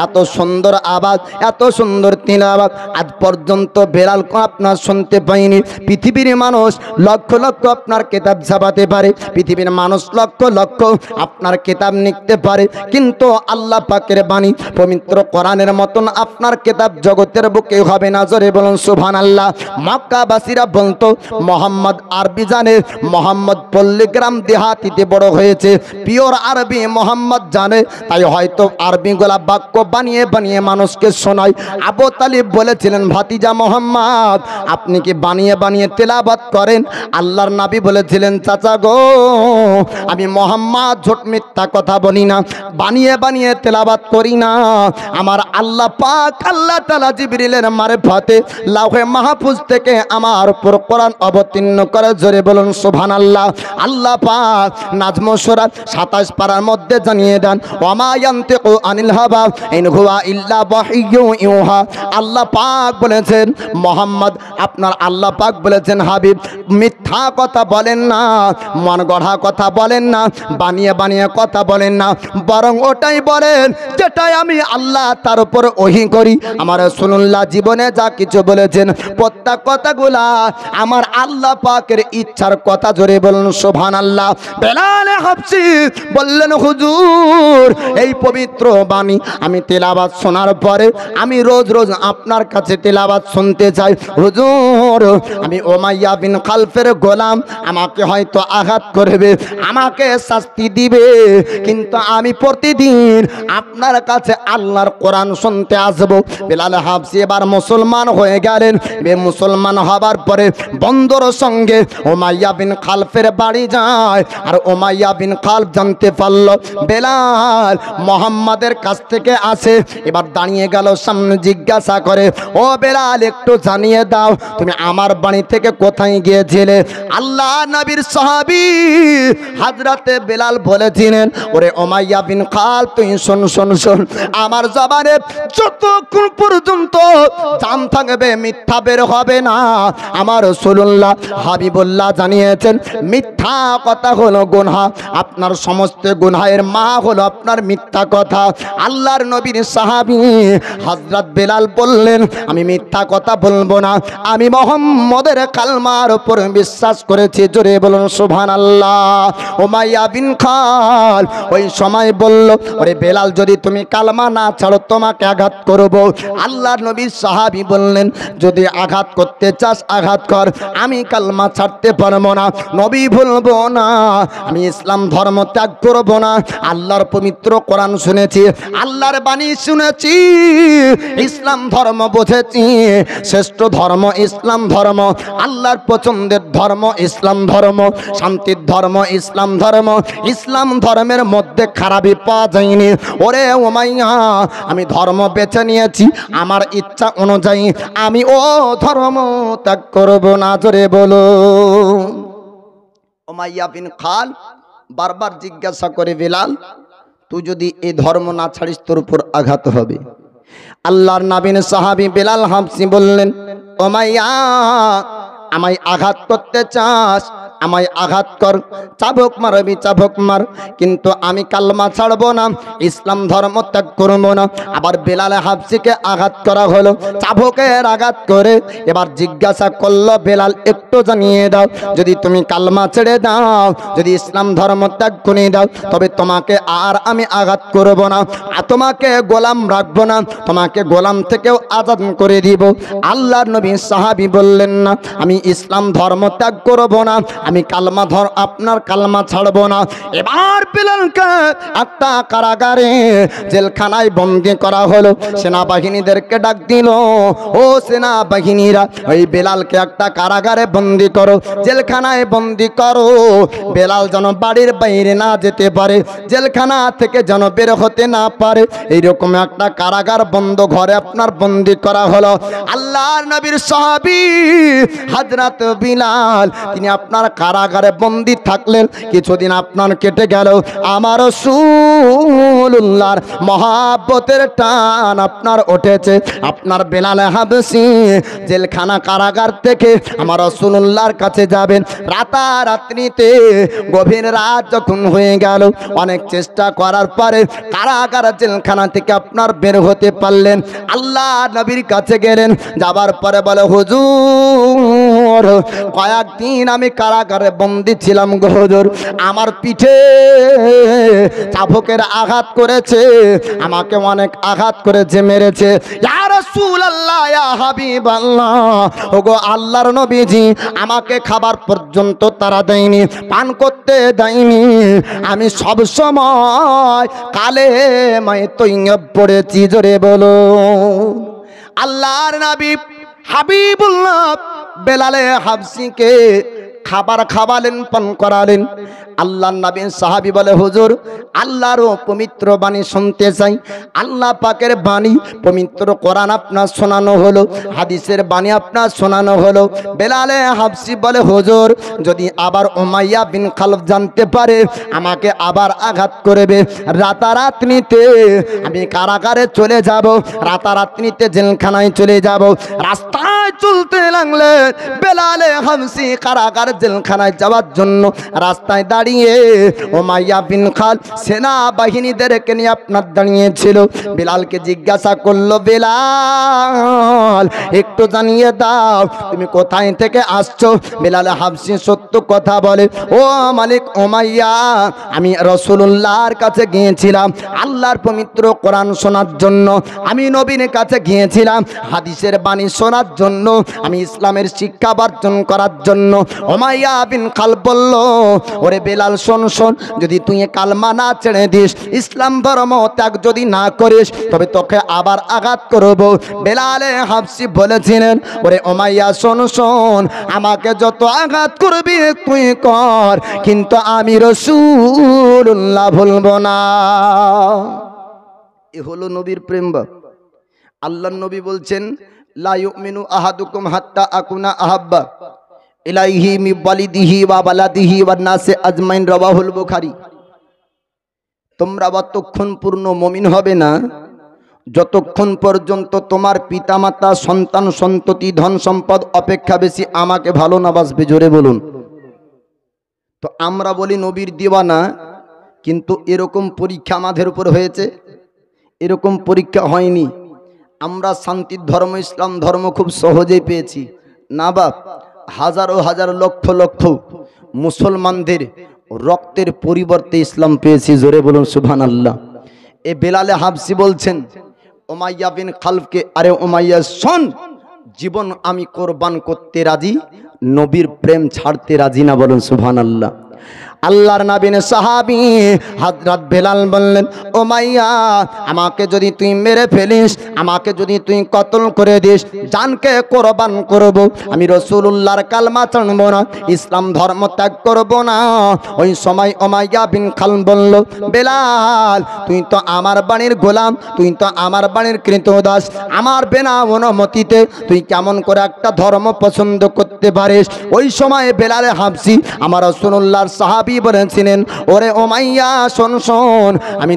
এত সুন্দর আওয়াজ, এত সুন্দর তেলাওয়াত আজ পর্যন্ত বেলাল আপনার শুনতে পাইনি। পৃথিবীর মানুষ লক্ষ লক্ষ আপনার কিতাব ছাপাতে পারে, পৃথিবীর মানুষ লক্ষ লক্ষ আপনার কিতাব লিখতে পারে, কিন্তু আল্লাহ পাকের বাণী পবিত্র কোরআনের মতন আপনার কিতাব জগতের বুকে হবে না। জোরে বলুন সুবহানাল্লাহ। মক্কাবাসীরা বলতো মোহাম্মদ আরবি জানে, মোহাম্মদ পল্লীগ্রাম দেহাতিতে বড় হয়েছে, পিওর আরবি মোহাম্মদ জানে, তাই হয়তো আরবিগুলা বাক্য বানিয়ে বানিয়ে মানুষকে শোনায়। আবু তালিব বলেছিলেন, ভাতিজা মোহাম্মদ আপনি কি বানিয়ে বানিয়ে তেলাওয়াত করেন? আল্লাহর নবী বলেছিলেন, চাচা গো আমি মোহাম্মদ ঝুট মিথ্যা কথা বলি না, বানিয়ে বানিয়ে তেলাওয়াত করি না। আমার আল্লাহ পাক আল্লাহ তাআলা জিবরিলের মারফতে লাউহে মাহফুজ থেকে আমার উপর কোরআন অবতীর্ণ করে। জোরে বলুন সুবহানাল্লাহ। আল্লাহ পাক নাজম সূরা 27 পারার মধ্যে জানিয়ে দেন, ওয়ামা ইয়ানতিকু আনিল হাওয়া ইন হুয়া ইল্লা ওয়াহিয়্যু ইউহা। আল্লাহ পাক বলেছেন, মোহাম্মদ আপনার আল্লাহ পাক বলেছেন, হাবিব মিথ্যা কথা বলেন না, মন গড়া কথা বলেন না, বানিয়ে বানিয়ে কথা বলেন না, বরং ওটাই বলেন যেটাই আমি আল্লাহ তার উপর ওহী করি। আমার রাসূলুল্লাহ জীবনে যা কিছু বলেছেন প্রত্যেক কথাগুলা আমার আল্লাহ পাকের ইচ্ছার কথা। জোরে বলুন সুবহানাল্লাহ। বেলাল হাবশি বললেন, হুজুর এই পবিত্র বাণী আমি তেলাওয়াত শোনার পরে আমি রোজ রোজ আপনার কাছে তেলাওয়াত শুনতে চাই। হুজুর আমি উমাইয়া বিন খালফের গোলাম, আমাকে হয়তো আঘাত করবে, আমাকে শাস্তি দিবে, কিন্তু আমি প্রতিদিন আপনার কাছে আল্লাহর কোরআন শুনতে আসবো। বেলাল হাবশি এবার মুসলমান হয়ে গেলেন। মুসলমান হবার পরে বন্দর সঙ্গে উমাইয়া বিন খালফের বাড়ি যায়, আর উমাইয়া বিন খালফ জানতে পারলো বেলাল মোহাম্মদের কাছ থেকে আসে। এবার দাঁড়িয়ে গেল, সামনে জিজ্ঞাসা করে, ও বেলাল একটু জানিয়ে দাও তুমি আমার বাড়ি থেকে কোথায় গিয়েছিলে? আল্লাহ নবীর সাহাবী হযরতে বেলাল বলেছিলেন, ওরে উমাইয়া বিন খালফ তুই শোন শোন শোন, আমার জবানে যতক্ষণ পর্যন্ত জান থাকবে মিথ্যা বের হবে না। আমার রাসূলুল্লাহ হাবিবুল্লাহ জানিয়েছেন, মিথ্যা কথা হলো গুনাহ, আপনার সমস্ত গুনাহের মা হলো আপনার মিথ্যা কথা। আল্লাহর নবীর সাহাবী হযরত বেলাল বললেন, আমি মিথ্যা কথা বলবো না, আমি মুহাম্মদের কালমার উপর বিশ্বাস করেছি। জোরে বলুন সুবহানাল্লাহ। উমাইয়া বিন খাল ওই সময় বলল, ওরে বেলাল যদি তুমি কালমা না ছাড়ো তোমাকে আঘাত করব। আল্লাহর নবী সাহাবী বললেন, যদি আঘাত করতে চাস আঘাত কর, আমি কালমা ছাড়তে পারবো না, নবী ভুলবো না, আমি ইসলাম ধর্ম ত্যাগ করবো না। আল্লাহর পবিত্র কোরআন শুনেছি, আল্লাহর বাণী শুনেছি, ইসলাম ধর্ম বুঝেছি, শ্রেষ্ঠ ধর্ম ইসলাম ধর্ম, আল্লাহর পছন্দের ধর্ম ইসলাম ধর্ম, শান্তির ধর্ম ইসলাম ধর্ম। ইসলাম ধর্মের মধ্যে খারাপই পাওয়া যায়নি। ওরে উমাইয়া, আমি ধর্ম বেছে নিয়েছি, আমার ইচ্ছা অনুযায়ী আমি ও ধর্ম ত্যাগ করব না। জোরে বলো। উমাইয়া বিন খাল বারবার জিজ্ঞাসা করে, বিলাল তুই যদি এই ধর্ম না ছাড়িস তোর উপর আঘাত হবে। আল্লাহর নবীর সাহাবী বিলাল হাবশী বললেন, উমাইয়া আমায় আঘাত করতে চাস, আমায় আঘাত কর, চাবুক মারবি চাবুক মার, কিন্তু আমি কালমা ছাড়বো না, ইসলাম ধর্ম ত্যাগ করবো না। আবার বেলাল হাবশীকে আঘাত করা হলো, চাবুকের আঘাত করে। এবার জিজ্ঞাসা করলো, বেলাল একটু জানিয়ে দাও, যদি তুমি কালমা ছেড়ে দাও, যদি ইসলাম ধর্ম ত্যাগ করে দাও, তবে তোমাকে আর আমি আঘাত করবো না, আর তোমাকে গোলাম রাখবো না, তোমাকে গোলাম থেকেও আজাদ করে দিব। আল্লাহর নবী সাহাবী বললেন, না আমি ইসলাম ধর্ম ত্যাগ করবো না, আমি কালমা আপনার কালমা ছাড়বো না। এবার বিলালকে একটা কারাগারে জেলখানায় বন্দী করা হলো। সেনাবাহিনীদেরকে ডাক দিল, ও সেনাবাহিনীরা, ওই বেলালকে একটা কারাগারে বন্দী করো, জেলখানায় বন্দী করো, বেলাল যেন বাড়ির বাইরে না যেতে পারে, জেলখানা থেকে যেন বের হতে না পারে, এইরকম একটা কারাগার বন্ধ ঘরে আপনার বন্দী করা হলো। আল্লাহর নবীর সাহাবী হযরত বিলাল, তিনি আপনার কারাগারে বন্দী থাকলেন। কিছুদিন আপনার কেটে গেল, আমার রাসূলুল্লাহর মহব্বতের টান আপনার উঠেছে। আপনার বেলাল হাবশী জেলখানা কারাগার থেকে আমার রাসূলুল্লাহর কাছে যাবেন। রাতারাত্রিতে গভীর রাত যখন হয়ে গেল, অনেক চেষ্টা করার পরে কারাগার জেলখানা থেকে আপনার বের হতে পারলেন। আল্লাহ নবীর কাছে গেলেন, যাবার পরে বলে, হুজুর কয়েকদিন আমি কারাগারে বন্দী ছিলাম গো হুজুর, আমার পিঠে চাবুকের আঘাত করেছে, আমাকে অনেক আঘাত করেছে, মেরেছে। ইয়া রাসূলুল্লাহ, ইয়া হাবিবাল্লাহ, ওগো আল্লাহর নবীজি, আমাকে খাবার পর্যন্ত তারা দেয়নি, পান করতে দেয়নি, আমি সব সময় কালেমায়ে তৈয়ব পড়েছি। জোরে বলো। আল্লাহর নবী হাবিবুল্লাহ বেলালে হাবশীকে খাবার খাওয়ালেন, পান করালেন। আল্লাহর নবী সাহাবী বলে, হুজুর আল্লাহর পবিত্র বাণী শুনতে চাই। আল্লাহ পাকের বাণী পবিত্র কোরআন আপনার শোনানো হলো, হাদিসের বাণী আপনার শোনানো হলো। বেলালে হাবশী বলে, হুজুর যদি আবার উমাইয়া বিন খালফ জানতে পারে, আমাকে আবার আঘাত করবে, রাতারাত্রিতে আমি কারাগারে চলে যাব, রাতারাত্রিতে জেলখানায় চলে যাব। রাস্তায় চলতে লাগলে বেলালে হাবশী কারাগার জেলখানায় যাওয়ার জন্য রাস্তায় দাঁড়িয়ে উমাইয়া বিন খাল সেনাবাহিনীদেরকে নিয়ে আপনার দাঁড়িয়েছিল। বেলালকে জিজ্ঞাসা করলো, বেলাল একটু জানিয়ে দাও তুমি কোথায় থেকে আসছো? বেলাল হাবশী সত্য কথা বলে, ও মালিক উমাইয়া, আমি রাসূলুল্লাহর কাছে গিয়েছিলাম আল্লাহর পবিত্র কোরআন শোনার জন্য, আমি নবীর কাছে গিয়েছিলাম হাদিসের বাণী শোনার জন্য, আমি ইসলামের শিক্ষা বর্জন করার জন্য। উমাইয়া বিন খাল বলল, ওরে বেলাল শোন শোন, যদি তুই কালমা না ছেড়ে দিস, ইসলাম ধর্ম ত্যাগ যদি না করিস, তবে তোকে আবার আঘাত করব। বেলালে হাবশী বলেছিলেন, ওরে উমাইয়া শোন শোন, আমাকে যত আঘাত করবি তুই কর, কিন্তু আমি রাসূলুল্লাহ ভুলবো না। এ হলো নবীর প্রেম। আল্লাহর নবী বলছেন, লা ইউমিনু আহাদুকুম হাত্তা আকুনা আহাব্বা ইলাইহি মিন ওয়ালিদিহি ওয়া বালাদিহি ওয়ান নাসি আজমাইন, রাওয়াহুল বুখারী। তোমরা ততক্ষণ পূর্ণ মুমিন হবে না যতক্ষণ পর্যন্ত তোমার পিতামাতা, সন্তান সন্ততি, ধন সম্পদ অপেক্ষা বেশি আমাকে ভালো না বাসবে। জোরে বলুন। তো আমরা বলি নবীর দিওয়ানা, কিন্তু এরকম পরীক্ষা আমাদের উপর হয়েছে? এরকম পরীক্ষা হয়নি। আমরা শান্তির ধর্ম ইসলাম ধর্ম খুব সহজেই পেয়েছি না বাপ? হাজারো হাজার লক্ষ লক্ষ মুসলমানদের রক্তের পরিবর্তে ইসলাম পেয়েছি। জোরে বলুন সুবহানাল্লাহ। এ বেলালে হাবশী বলছেন, উমাইয়া বিন খালফকে, আরে উমাইয়া শোন, জীবন আমি কোরবান করতে রাজি, নবীর প্রেম ছাড়তে রাজি না। বলুন সুবহানাল্লাহ। আল্লাহর নবীর সাহাবী হযরত বেলাল বললেন, উমাইয়া আমাকে যদি তুই মেরে ফেলিস, আমাকে যদি তুই কতল করে দিস, জানকে কোরবান করব, আমি রাসূলুল্লাহর কালমা ছাড়ব না, ইসলাম ধর্ম ত্যাগ করব না। ওই সময় উমাইয়া বিন খালফ বলল, বেলাল তুই তো আমার বাণীর গোলাম, তুই তো আমার বাণীর কৃতদাস, আমার বিনা অনুমতিতে তুই কেমন করে একটা ধর্ম পছন্দ করতে পারিস? ওই সময় বেলাল হাবশী আমার রাসূলুল্লাহর সাহাবী বলেছিলেন, ওরে উমাইয়া শোন শোন, আমি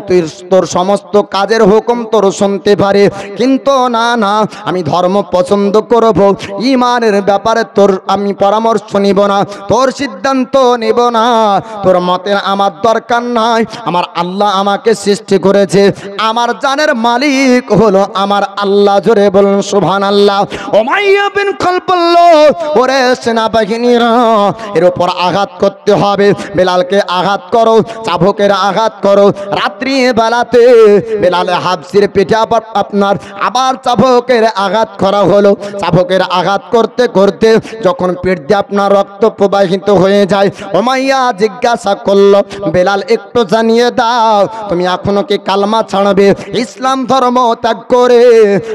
তোর সমস্ত কাজের হুকুম তোর শুনতে পারি, কিন্তু না না, আমি ধর্ম পছন্দ করব, ঈমানের ব্যাপারে তোর আমি পরামর্শ নিব না, তোর সিদ্ধান্ত নেব না, তোর মতের আমার দরকার নাই। আমার আল্লাহ আমাকে সৃষ্টি করেছে, আমার জানের মালিক হলো আমার আল্লাহ। জোরে বলুন সুবহানাল্লাহ। উমাইয়া বিন খালফ বলল, ওরে সেনাবাহিনীরা, এর উপর আঘাত করতে হবে, বেলালকে আঘাত করো, চাবুকের আঘাত করো। রাত্রি বেলাতে বেলাল হাবশীর পিঠে আপনার আবার চাবুকের আঘাত করা হলো। চাবুকের আঘাত করতে করতে যখন পিঠ দিয়ে আপনার রক্ত প্রবাহিত হয়ে যায়, উমাইয়া জিজ্ঞাসা করলো, বেলাল একটু জানিয়ে দাও, তুমি এখনো কি কালমা ছাড়বে, ইসলাম ধর্ম ত্যাগ করে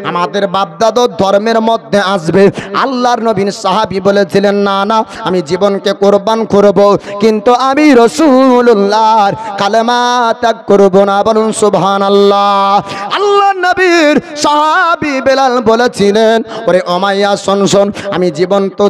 আমাদের বাপদাদার ধর্মের মধ্যে আসবে? আল্লাহর নবীর সাহাবী বলেছিলেন, না না, আমি জীবনকে কোরবান করব, কিন্তু আমি রাসূলুল্লাহর কালেমা ত্যাগ করব না। বলুন সুবহানাল্লাহ। আল্লাহর নবীর সাহাবী বেলাল বলেছিলেন, ওরে উমাইয়া শোন শোন, আমি জীবন তো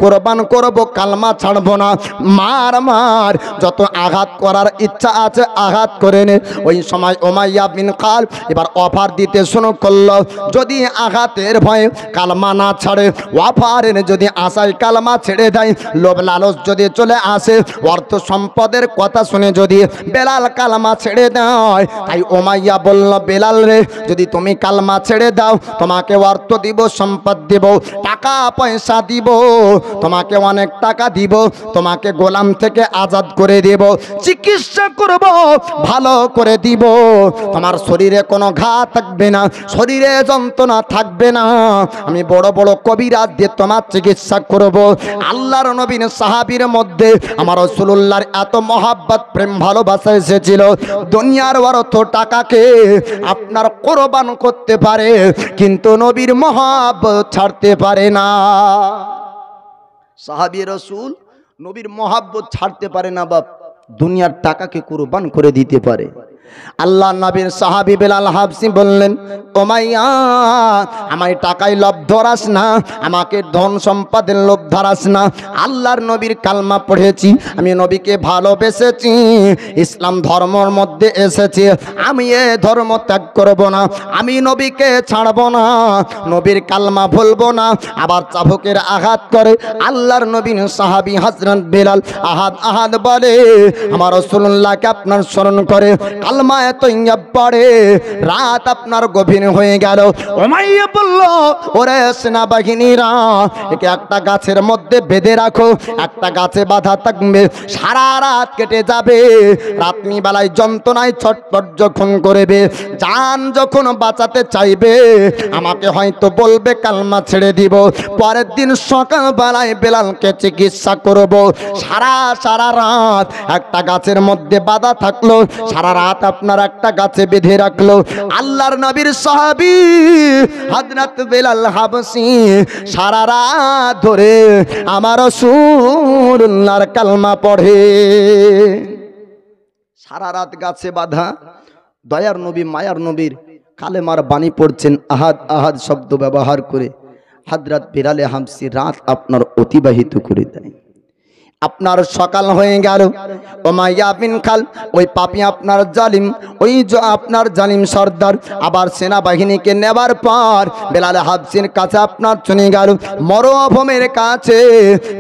কোরবান করব, কালমা ছাড়ব না, মার মার, যত আঘাত করার ইচ্ছা আছে আঘাত করে নে। ওই সময় উমাইয়া বিন খালফ এবার অফার দিতে শুরু করলো, যদি আঘাতের ভয়ে কালমা না ছাড়ে, অফারের যদি আশায় কালমা ছেড়ে দেয়, লোভ লালচ যদি চলে আসে, অর্থ সম্পদের কথা শুনে যদি বেলাল কালমা ছেড়ে দেয়, তাই উমাইয়া বলল, বেলাল রে, যদি তুমি কালমা ছেড়ে দাও, তোমাকে অর্থ দিব, সম্পদ দিব, টাকা পয়সা দিব, তোমাকে অনেক টাকা দিব, তোমাকে গোলাম থেকে আজাদ করে দেব, চিকিৎসা করব, ভালো করে দিব, তোমার শরীরে কোনো ঘা থাকবে না, শরীরে যন্ত্রণা থাকবে না, আমি বড় বড় কবিরাজ দিয়ে তোমার চিকিৎসা করব। আল্লাহর নবীর সাহাবীর মধ্যে আমার রাসূলুল্লাহর এত মহাব্বত, প্রেম, ভালোবাসা এসেছিল, দুনিয়ার অর্থ টাকাকে আপনার কোরবান করতে পারে, কিন্তু নবীর মহাব্বত ছাড়তে পারে না। সাহাবী রাসূল নবীর মহাব্বত ছাড়তে পারে না, বাপ দুনিয়ার টাকাকে কোরবান করে দিতে পারে। আল্লাহ নবীর সাহাবী বেলাল হাবশী বললেন, উমাইয়া আমায় টাকায় লোভ ধরাস না, আমাকে ধন সম্পদের লোভ ধরাস না, আল্লাহর নবীর কালমা পড়েছি, আমি নবীকে ভালোবেসেছি, ইসলাম ধর্মের মধ্যে এসেছি, আমি এ ধর্ম ত্যাগ করব না, আমি নবীকে ছাড়ব না, নবীর কালমা ভুলব না। আবার চাবুকের আঘাত করে আল্লাহর নবীর সাহাবী হযরত বেলাল আহাদ আহাদ বলে, আমার রাসূলুল্লাহকে আপনার স্মরণ করে কালমা তৈয়ব পড়ে, রাত আপনার গভীর হয়ে গেল। উমাইয়া বলল, ওরে সেনাবাহিনীরা, একে একটা গাছের মধ্যে বেঁধে রাখো, একটা গাছে বাঁধা থাকবে, সারা রাত কেটে যাবে, রাত্রি বেলায় যন্ত্রণায় ছটফট যখন করবে, জান যখন বাঁচাতে চাইবে, আমাকে হয়তো বলবে কালমা ছেড়ে দিব, পরের দিন সকাল বেলায় বেলালকে চিকিৎসা করব। সারা রাত একটা গাছের মধ্যে বাঁধা থাকলো, সারা রাত আপনার একটা গাছে বেঁধে রাখলো। আল্লাহর নবীর সাহাবী হযরত বেলাল হাবশী সারা রাত ধরে আমার রাসূলুল্লাহর কালমা পড়ে। সারা রাত গাছে বাঁধা দয়ার নবী, মায়ার নবীর কালেমার বাণী পড়ছেন, আহাদ আহাদ শব্দ ব্যবহার করে হযরত বেলাল হাবশী রাত আপনার অতিবাহিত করে দেয়। আপনার সকাল হয়ে গেল, উমাইয়া বিন খালফ ওই পাপী আপনার জালিম, ওই আপনার জালিম সর্দার আবার সেনাবাহিনীকে নেবার পর বেলাল হাবশীর কাছে আপনার চলে গেল, মরুভূমির কাছে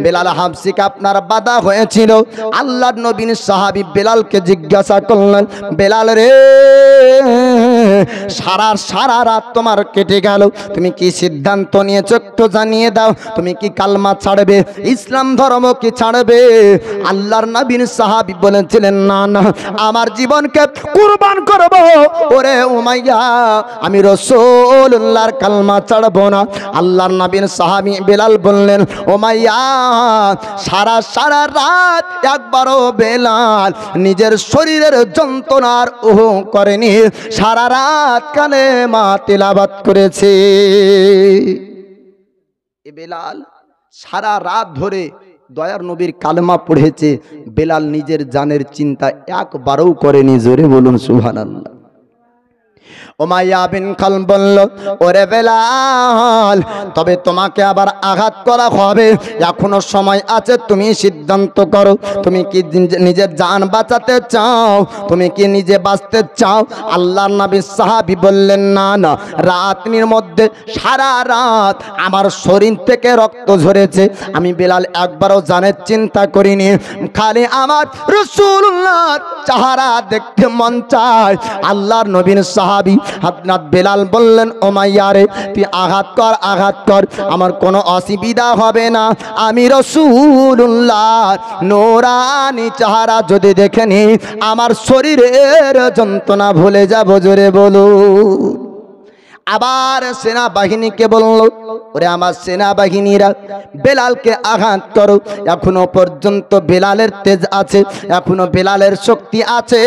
বেলাল হাবশীকে আপনার বাধা হয়েছিল। আল্লাহর নবীর সাহাবী বেলালকে জিজ্ঞাসা করলেন, বেলাল রে, সারা রাত তোমার কেটে গেল, তুমি কি সিদ্ধান্ত নিয়েছো একটু জানিয়ে দাও, তুমি কি কালমা ছাড়বে, ইসলাম ধর্ম কি ছাড়বে? হবে। আল্লাহর নবীর সাহাবী বলেছিলেন না না, আমার জীবনকে কুরবান করব। ওরে উমাইয়া, আমি রাসূলুল্লাহর কালমা ছাড়বো না। আল্লাহর নবীর সাহাবী বেলাল বললেন, উমাইয়া সারা রাত একবারও বেলাল নিজের শরীরের যন্ত্রণার করেনি, সারা রাত কালেমা তিলাওয়াত করেছে। বেলাল সারা রাত ধরে দয়ার নবীর কালেমা পড়েছে। বেলাল নিজের জানের চিন্তা একবারও করেনি। জোরে বলুন সুবহানাল্লাহ। উমাইয়া বিন খালদ বলল, ওরে বেলাল, তবে তোমাকে আবার আঘাত করা হবে, এখনো সময় আছে, তুমি সিদ্ধান্ত করো, তুমি কি নিজের জান বাঁচাতে চাও, তুমি কি নিজে বাঁচতে চাও? আল্লাহর নবী সাহাবী বললেন, না না, রাতের মধ্যে সারা রাত আমার শরীর থেকে রক্ত ঝরেছে, আমি বেলাল একবারও জানের চিন্তা করিনি, খালি আমার রাসূলুল্লাহর চেহারা দেখতে মন চায়। আল্লাহর নবীর সাহাবী হযরত বেলাল বললেন, উমাইয়া রে, তুই আঘাত কর, আমার কোনো অসুবিধা হবে না। আমি রাসূলুল্লাহর নূরানি চেহারা যদি দেখে নি, আমার শরীরের যন্ত্রণা ভুলে যাব। জোরে বলুন। আবার সেনাবাহিনীকে বলল, ওরে আমার সেনাবাহিনীরা, বেলালকে আঘাত করো, এখনো পর্যন্ত বেলালের তেজ আছে, এখনো বেলালের শক্তি আছে।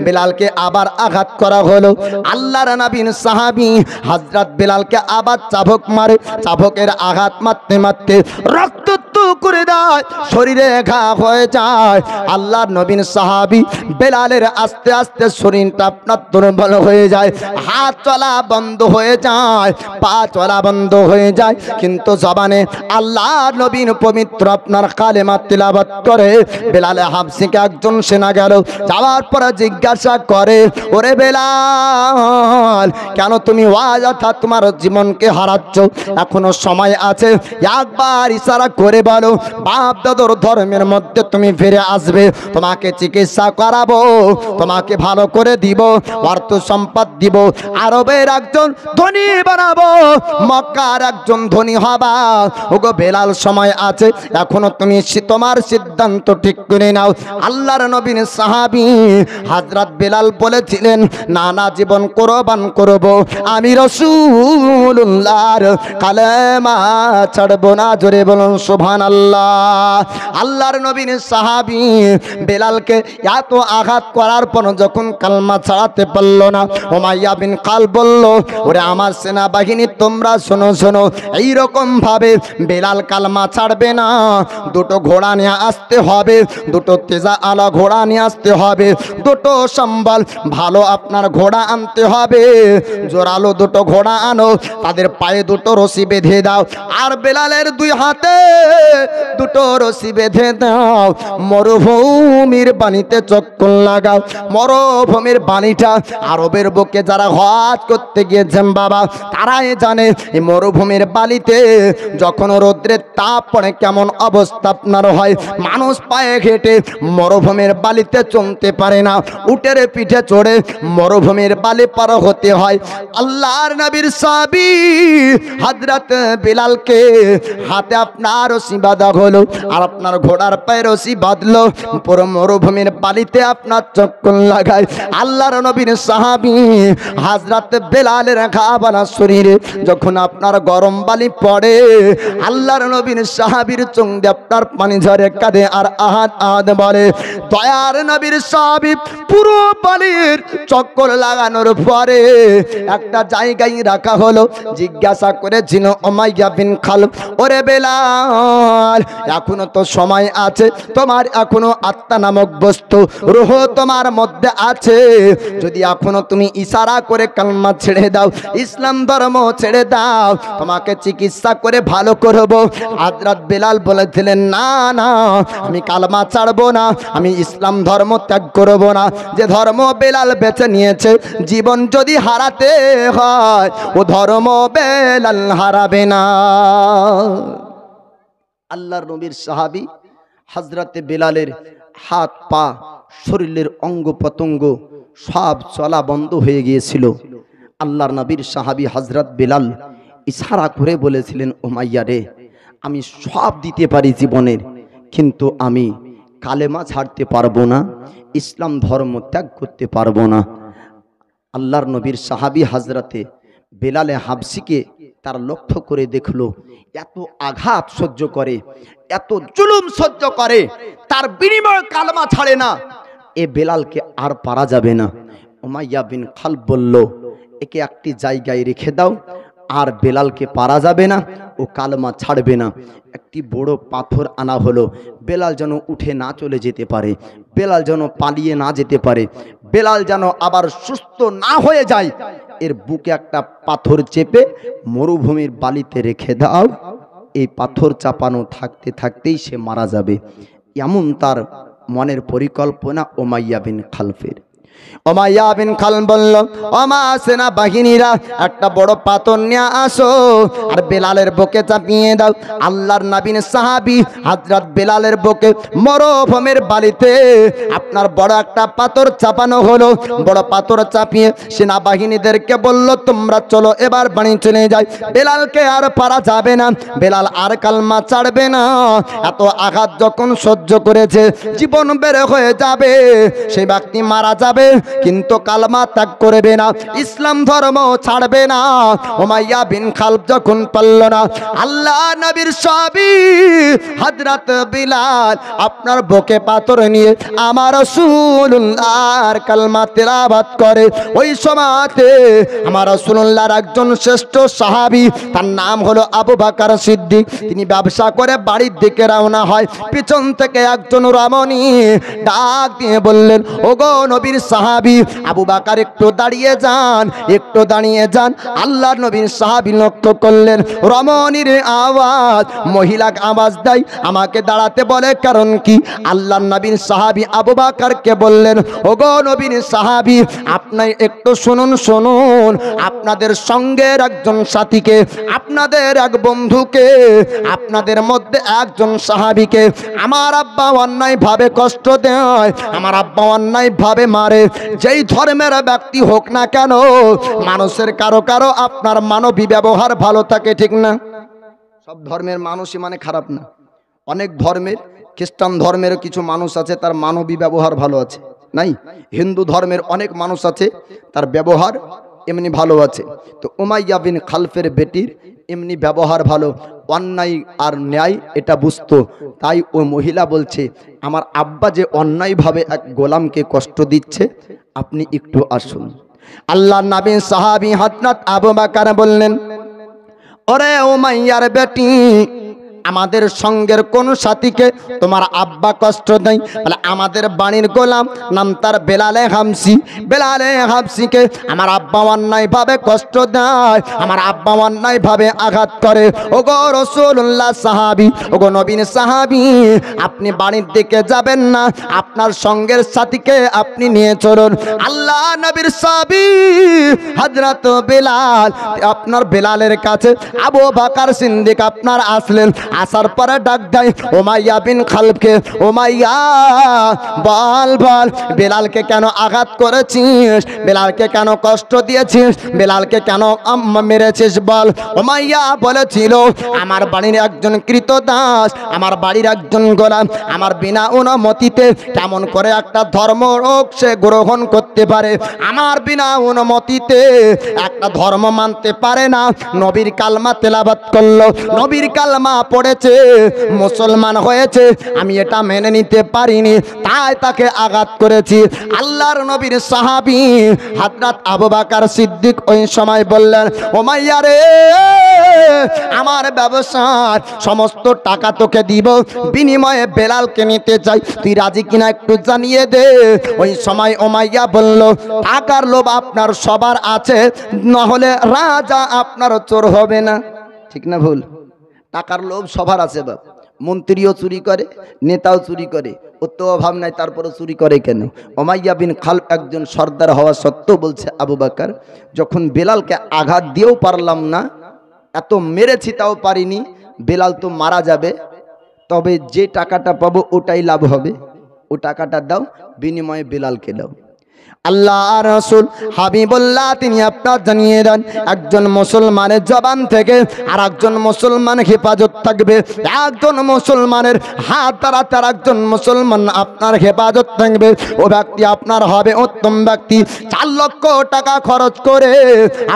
বেলালকে আবার আঘাত করা হলো। আল্লাহর নবীর সাহাবী হযরত বেলালকে আবার চাবুক মারে, চাবুকের আঘাত মারতে মারতে রক্ত করে দেয়, শরীরে ঘা হয়ে যায়। আল্লাহর নবীর সাহাবী বেলালের আস্তে আস্তে শরীরটা আপনার দুর্বল হয়ে যায়, হাত চলা বন্ধ হয়ে যায়, পা চলা বন্ধ হয়ে যায়, কিন্তু জবানে আল্লাহর নবীর পবিত্র আপনার কালেমা তিলাওয়াত করে। বেলালে হাবশিকে একজন সেনা গেল, যাওয়ার পর জিজ্ঞাসা করে, ওরে বেলাল, কেন তুমি অযথা তোমার জীবনকে হারাচ্ছ? এখনো সময় আছে, একবার ইশারা করে বলো, বাপ দাদুর ধর্মের মধ্যে তুমি ফিরে আসবে, তোমাকে চিকিৎসা করাবো, তোমাকে ভালো করে দিব, অর্থ সম্পদ দিব, আরবের একজন ধনী বানাবো, মক্কার একজন ধনী হবা। ওগো বেলাল, সময় আছে, এখনো তুমি তোমার সিদ্ধান্ত ঠিক করে নাও। আল্লাহর নবীর সাহাবী হযরত বেলাল বলেছিলেন, না না, জীবন কুরবান করব, আমি রাসূলুল্লাহর কালেমা ছাড়বো না। জোরে বলুন সুবহানাল্লাহ। আল্লাহর নবীর সাহাবী বেলালকে এত আঘাত করার পর যখন কালেমা ছাড়াতে পারল না, উমাইয়া বিন খালদ বলল, ওরে আমার সেনাবাহিনী, তোমরা শোনো শোনো, এইরকম ভাবে বেলাল কালেমা ছাড়বে না, দুটো ঘোড়া নিয়ে আসতে হবে, দুটো তেজা আলা ঘোড়া নিয়ে আসতে হবে, দুটো সম্বল ভালো আপনার ঘোড়া আনতে হবে, জোরালো দুটো ঘোড়া আনো, তাদের পায়ে দুটো রশি বেঁধে দাও, আর বেলালের দুই হাতে দুটো রশি বেঁধে দাও, মরুভূমির পানিতে চক্কর লাগাও। মরুভূমির পানিটা আরবের বুকে যারা হজ করতে গিয়েছেন বাবা, তারাই জানে এই মরুভূমির বালিতে যখন রৌদ্রের তাপ পড়ে কেমন অবস্থা আপনার হয়। মানুষ পায়ে হেঁটে মরুভূমির বালিতে চলতে পারে না, উটের পিঠে চড়ে মরুভূমির বালি পার হতে হয়। আল্লাহর নবীর সাহাবী হযরত বেলালকে হাতে আপনার রশি বাঁধা হলো, আর আপনার ঘোড়ার পায়ে রশি বাঁধলো, পুরো মরুভূমির বালিতে আপনার চক্কর লাগায়। আল্লাহর নবীর সাহাবী হযরত বেলালের ঘাবানা শরীরে যখন আপনার গরম বালি পড়ে, আল্লাহর নবীর সাহাবীর চোখ দিয়ে আপনার পানি ঝরে, কাঁদে আর আহাদ আহাদ বলে। দয়ার নবীর সাহাবী পুরো বালির চক্কর লাগানোর পরে একটা জায়গায় রাখা হলো। জিজ্ঞাসা করেছিল উমাইয়া বিন খালদ, ওরে বেলাল, এখনো তো সময় আছে, তোমার এখনো আত্মা নামক বস্তু রূহ তোমার মধ্যে আছে, যদি এখনো তুমি ইশারা করে কালেমা ছেড়ে দাও, ইসলাম ধর্ম ছেড়ে দাও, তোমাকে চিকিৎসা করে ভালো করব। হযরত বেলাল বলেছিলেন, না না, আমি কালেমা ছাড়বো না, আমি ইসলাম ধর্ম ত্যাগ করব না। যে ধর্ম বেলাল বেছে নিয়েছে, জীবন যদি হারাতে হয়, ও ধর্ম বেলাল হারাবে না। আল্লাহর নবীর সাহাবী হযরতে বেলালের হাত পা শরীরের অঙ্গ প্রত্যঙ্গ সব চলা বন্ধ হয়ে গিয়েছিল। আল্লাহর নবীর সাহাবী হযরত বেলাল ইশারা করে বলেছিলেন, উমাইয়া রে, আমি সব দিতে পারি জীবনের, কিন্তু আমি কালেমা ছাড়তে পারবো না, ইসলাম ধর্ম ত্যাগ করতে পারবো না। আল্লাহর নবীর সাহাবী হযরতে বেলালে হাবসিকে তার লক্ষ্য করে দেখলো এত আঘাত সহ্য করে, এত জুলুম সহ্য করে, তার বিনিময়ে কালেমা ছাড়ে না। এ বেলালকে আর পারা যাবে না। উমাইয়া বিন খালব বলল, একে একটি জায়গায় রেখে দাও, আর বেলালকে পারা যাবে না, ও কালেমা ছাড়বে না। একটি বড় পাথর আনা হলো, বেলাল যেন উঠে না চলে যেতে পারে, বেলাল যেন পালিয়ে না যেতে পারে, বেলাল যেন আবার সুস্থ না হয়ে যায়। এর বুকে একটা পাথর চেপে মরুভূমির বালিতে রেখে দাও, এই পাথর চাপানো থাকতে থাকতেই সে মারা যাবে। এমন তার মনের পরিকল্পনা উমাইয়া বিন খালফের। উমাইয়া বিন খালফ বলল, ওমা সেনা বাহিনীরা একটা বড় পাথর নিয়ে আসো, আর বেলালের বুকে চাপিয়ে দাও। আল্লাহর নবীর সাহাবী হযরত বেলালের বুকে মরুভূমির বালিতে আপনার বড় একটা পাথর চাপানো হলো। বড় পাথর চাপিয়ে সেনাবাহিনীদেরকে বলল, তোমরা চলো এবার বাড়ি চলে যাই, বেলালকে আর পারা যাবে না, বেলাল আর কালমা ছাড়বে না। এত আঘাত যখন সহ্য করেছে, জীবন বের হয়ে যাবে, সেই ব্যক্তি মারা যাবে, কিন্তু কালমা ত্যাগ করবে না, ইসলাম ধর্ম ছাড়বে না। উমাইয়া বিন খালফ যখন পারল না, আল্লাহ নবীর সাহাবী হযরত বিলাল আপনার বুকে পাথর নিয়ে আমার রাসূলুল্লাহর কালমা তেলাওয়াত করে। ওই সময়তে আমার রাসূলুল্লাহর একজন শ্রেষ্ঠ সাহাবী, তার নাম হলো আবু বকর সিদ্দিক, তিনি ব্যবসা করে বাড়ির দিকে রওনা হয়। পিছন থেকে একজন রমণী ডাক দিয়ে বললেন, ওগো নবীর সাহাবী আবু বকর, একটু দাঁড়িয়ে যান, একটু দাঁড়িয়ে যান। আল্লাহর নবীর সাহাবী লক্ষ্য করলেন রমণীর আওয়াজ, মহিলা আওয়াজ দেয়, আমাকে দাঁড়াতে বলে কারণ কি? আল্লাহর নবীর সাহাবী আবু বকরকে বললেন, ওগো নবীর সাহাবী, আপনি একটু শুনুন, শুনুন, আপনাদের সঙ্গের একজন সাথীকে, আপনাদের এক বন্ধুকে, আপনাদের মধ্যে একজন সাহাবীকে আমার আব্বা অন্যায় ভাবে কষ্ট দেয়, আমার আব্বা অন্যায় ভাবে মারে। যেই ধর্মের ব্যক্তি হোক না কেন, মানুষের কারো কারো আপনার মানবী ব্যবহার ভালো থাকে, ঠিক না? সব ধর্মের মানুষই মানে খারাপ না। অনেক ধর্মের, খ্রিস্টান ধর্মেরও কিছু মানুষ আছে তার মানবী ব্যবহার ভালো আছে, নাই? হিন্দু ধর্মের অনেক মানুষ আছে তার ব্যবহার এমনি ভালো আছে। তো উমাইয়া বিন খালফের বেটির এমনি ব্যবহার ভালো, অন্যায় আর ন্যায় এটা বুঝতো। তাই ওই মহিলা বলছে, আমার আব্বা যে অন্যায়ভাবে এক গোলামকে কষ্ট দিচ্ছে, আপনি একটু আসুন। আল্লাহর নবী সাহাবী হযরত আবু বকর বললেন, ওরে উমাইয়ার বেটি, আমাদের সঙ্গের কোন সাথীকে তোমার আব্বা কষ্ট দেয়? বলে, আমাদের বাড়ির গোলাম, নাম তার বেলালে হাবসি, বেলালে হাবসিকে আমার আব্বা অন্যায় ভাবে কষ্ট দেয়, আমার আব্বা অন্যায় ভাবে আঘাত করে। ওগো রাসূলুল্লাহ সাহাবী, ওগো নবীর সাহাবী, আপনি বাড়ির দিকে যাবেন না, আপনার সঙ্গের সাথীকে আপনি নিয়ে চলুন। আল্লাহ নবীর সাহাবী হযরত বেলাল, আপনার বেলালের কাছে আবু বকর সিদ্দিক আপনার আসলেন। আসার পরে ডাক দেয় উমাইয়া বিন খালফকে, উমাইয়া বল বল, বেলালকে কেন আঘাত করেছিস? বেলালকে কেন কষ্ট দিয়েছিস? বেলালকে কেন মেরেছিস বল? উমাইয়া বলেছিল, আমার বাড়ির একজন কৃতদাস, আমার বাড়ির একজন গোলাম, আমার বিনা অনুমতিতে কেমন করে একটা ধর্ম সে গ্রহণ করতে পারে? আমার বিনা অনুমতিতে একটা ধর্ম মানতে পারে না। নবীর কালমা তেলাওয়াত করলো, নবীর কালমা পড়েছে, মুসলমান হয়েছে, আমি এটা মেনে নিতে পারিনি, তাই তাকে আঘাত করেছি। আল্লাহর নবীর সাহাবী হযরত আবু বকর সিদ্দিক ওই সময় বললেন, উমাইয়া রে, আমার ব্যবসার সমস্ত টাকা তোকে দিব, বিনিময়ে বেলালকে নিতে চাই, তুই রাজি কিনা একটু জানিয়ে দে। ওই সময় উমাইয়া বলল, টাকার লোভ আপনার সবার আছে, না হলে রাজা আপনার চোর হবে না। ঠিক না ভুল? টাকার লোভ সবার আছে বাপ, মন্ত্রীও চুরি করে, নেতাও চুরি করে, ওর তো অভাব নাই, তারপরে চুরি করে কেন? উমাইয়া বিন খালফ একজন সর্দার হওয়া সত্ত্বেও বলছে, আবু বকর, যখন বেলালকে আঘাত দিয়েও পারলাম না, এত মেরেছি তাও পারিনি, বেলাল তো মারা যাবে, তবে যে টাকাটা পাবো ওটাই লাভ হবে, ও টাকাটা দাও, বিনিময়ে বেলালকে দাও। আল্লাহ রাসূল হাবিবুল্লাহ তিনি আপনার জানিয়ে দেন একজন মুসলমানের জবান থেকে আর একজন মুসলমান হেফাজত থাকবে, একজন মুসলমানের হাত দ্বারা তার একজন মুসলমান আপনার হেফাজত থাকবে। ও ব্যক্তি আপনার হবে উত্তম ব্যক্তি। 4 লক্ষ টাকা খরচ করে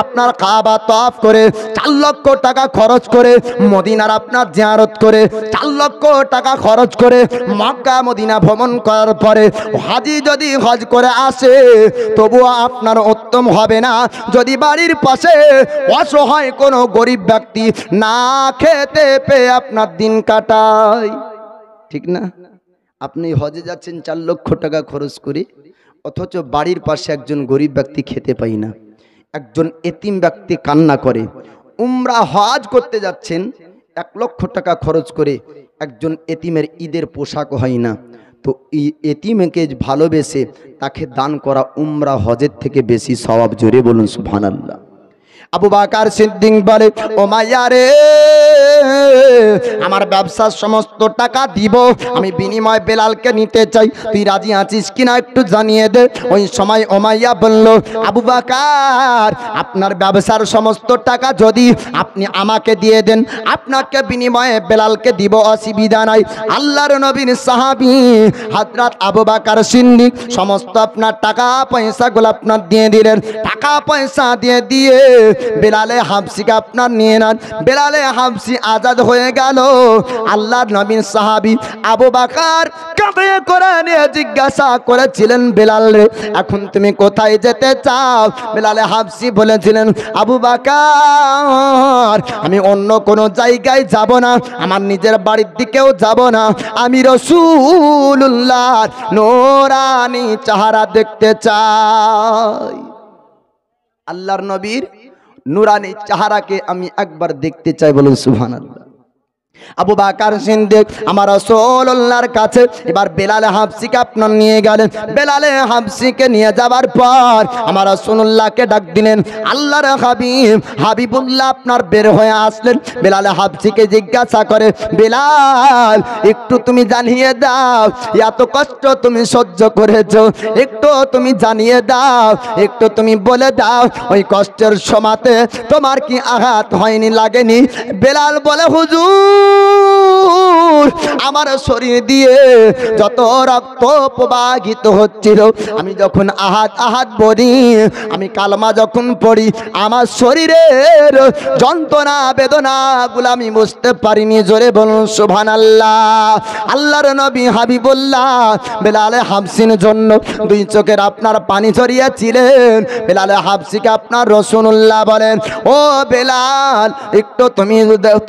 আপনার কাবা তওয়াফ করে, 4 লক্ষ টাকা খরচ করে মদিনার আপনার জিয়ারত করে, 4 লক্ষ টাকা খরচ করে মক্কা মদিনা ভ্রমণ করার পরে হাজি যদি হজ করে আসে তবুও আপনার উত্তম হবে না যদি বাড়ির পাশে অসহায় কোনো গরিব ব্যক্তি না খেতে পেয়ে আপনার দিন কাটায়, ঠিক না? আপনি হজে যাচ্ছেন 4 লক্ষ টাকা খরচ করে, অথচ বাড়ির পাশে একজন গরিব ব্যক্তি খেতে পায় না, একজন এতিম ব্যক্তি কান্না করে। উমরা হজ করতে যাচ্ছেন 1 লক্ষ টাকা খরচ করে, একজন এতিমের ঈদের পোশাক হয় না, তো এই এতিমকে ভালোবেসে তাকে দান করা উমরা হজের থেকে বেশি সওয়াব। জোরে বলুন সুবহানাল্লাহ। আবু বকর সিদ্দিক বলে, ও মাইয়া রে, আমার ব্যবসার সমস্ত টাকা দিব, আমি বিনিময় বেলালকে নিতে চাই, তুই রাজি আছিস কিনা একটু জানিয়ে দে। ওই সময় ওমাইয়া বলল, আবু বকর আপনার ব্যবসার সমস্ত টাকা যদি আপনি আমাকে দিয়ে দেন, আপনাকে বিনিময়ে বেলালকে দিব, অসুবিধা নাই। আল্লাহর নবীর সাহাবী হযরত আবু বকর সিদ্দিক সমস্ত আপনার টাকা পয়সাগুলো আপনার দিয়ে দিলেন। টাকা পয়সা দিয়ে বেলালে হাবশিকে আপনার নিয়ে নেন। বেলালে হাবশি আজাদ হয়ে গেল। আল্লাহর নবীর সাহাবী আবু বকর কাঁধে করে নিয়ে জিজ্ঞাসা করেছিলেন, বেলাল রে এখন তুমি কোথায় যেতে চাও? বেলালে হাবশি বলেছিলেন, আবু বকর আমি অন্য কোনো জায়গায় যাব না, আমার নিজের বাড়ির দিকেও যাব না, আমি রাসূলুল্লাহর নূরানি চেহারা দেখতে চাই। আল্লাহর নবীর নূরানি চেহারাকে আমি একবার দেখতে চাই, বলুন সুবহানাল্লাহ। আবু বকর সিদ্দিক আমার রাসূলুল্লাহর কাছে এবার বেলাল হাবশিকে আপনার নিয়ে গেলেন। বেলাল হাবশিকে নিয়ে যাওয়ার পর আমার রাসূলুল্লাহকে ডাক দিলেন। আল্লাহর হাবিবুল্লাহ আপনার বের হয়ে আসলেন। বেলাল হাবশিকে জিজ্ঞাসা করে, বেলাল একটু তুমি জানিয়ে দাও, এত কষ্ট তুমি সহ্য করেছো, একটু তুমি জানিয়ে দাও, একটু তুমি বলে দাও ওই কষ্টের সময়তে তোমার কি আঘাত হয়নি, লাগেনি? বেলাল বলে, হুজুর আমার শরীর দিয়ে যত রক্ত প্রবাহিত হচ্ছিল, আমি যখন আহাত বলি, আমি কালমা যখন পড়ি, আমার শরীরের যন্ত্রণা বেদনা গুলো আমি বুঝতে পারিনি। জোরে বলুন সুবহানাল্লাহ। আল্লাহর নবী হাবিবুল্লাহ বেলাল হাবশির জন্য 2 চোখের আপনার পানি ঝরিয়েছিলেন। বেলাল হাবশিকে আপনার রাসূলুল্লাহ বলেন, ও বেলাল একটু তুমি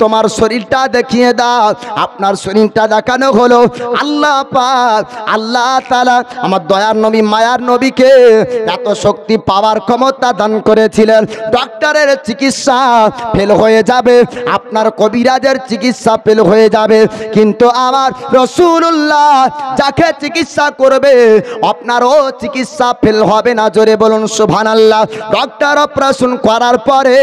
তোমার শরীরটা দেখিয়ে দাও। আপনার শরীরটা দেখানো হলো। আল্লাহ পাক আল্লাহ তাআলা আমার দয়ার নবী মায়ার নবীকে এত শক্তি পাওয়ার ক্ষমতা দান করেছিলেন, ডক্টরের চিকিৎসা ফেল হয়ে যাবে, আপনার কবিরাজের চিকিৎসা ফেল হয়ে যাবে, কিন্তু আমার রাসূলুল্লাহ যাকে চিকিৎসা করবে আপনারও চিকিৎসা ফেল হবে না। জোরে বলুন সুবহানাল্লাহ। ডক্টর অপারেশন করার পরে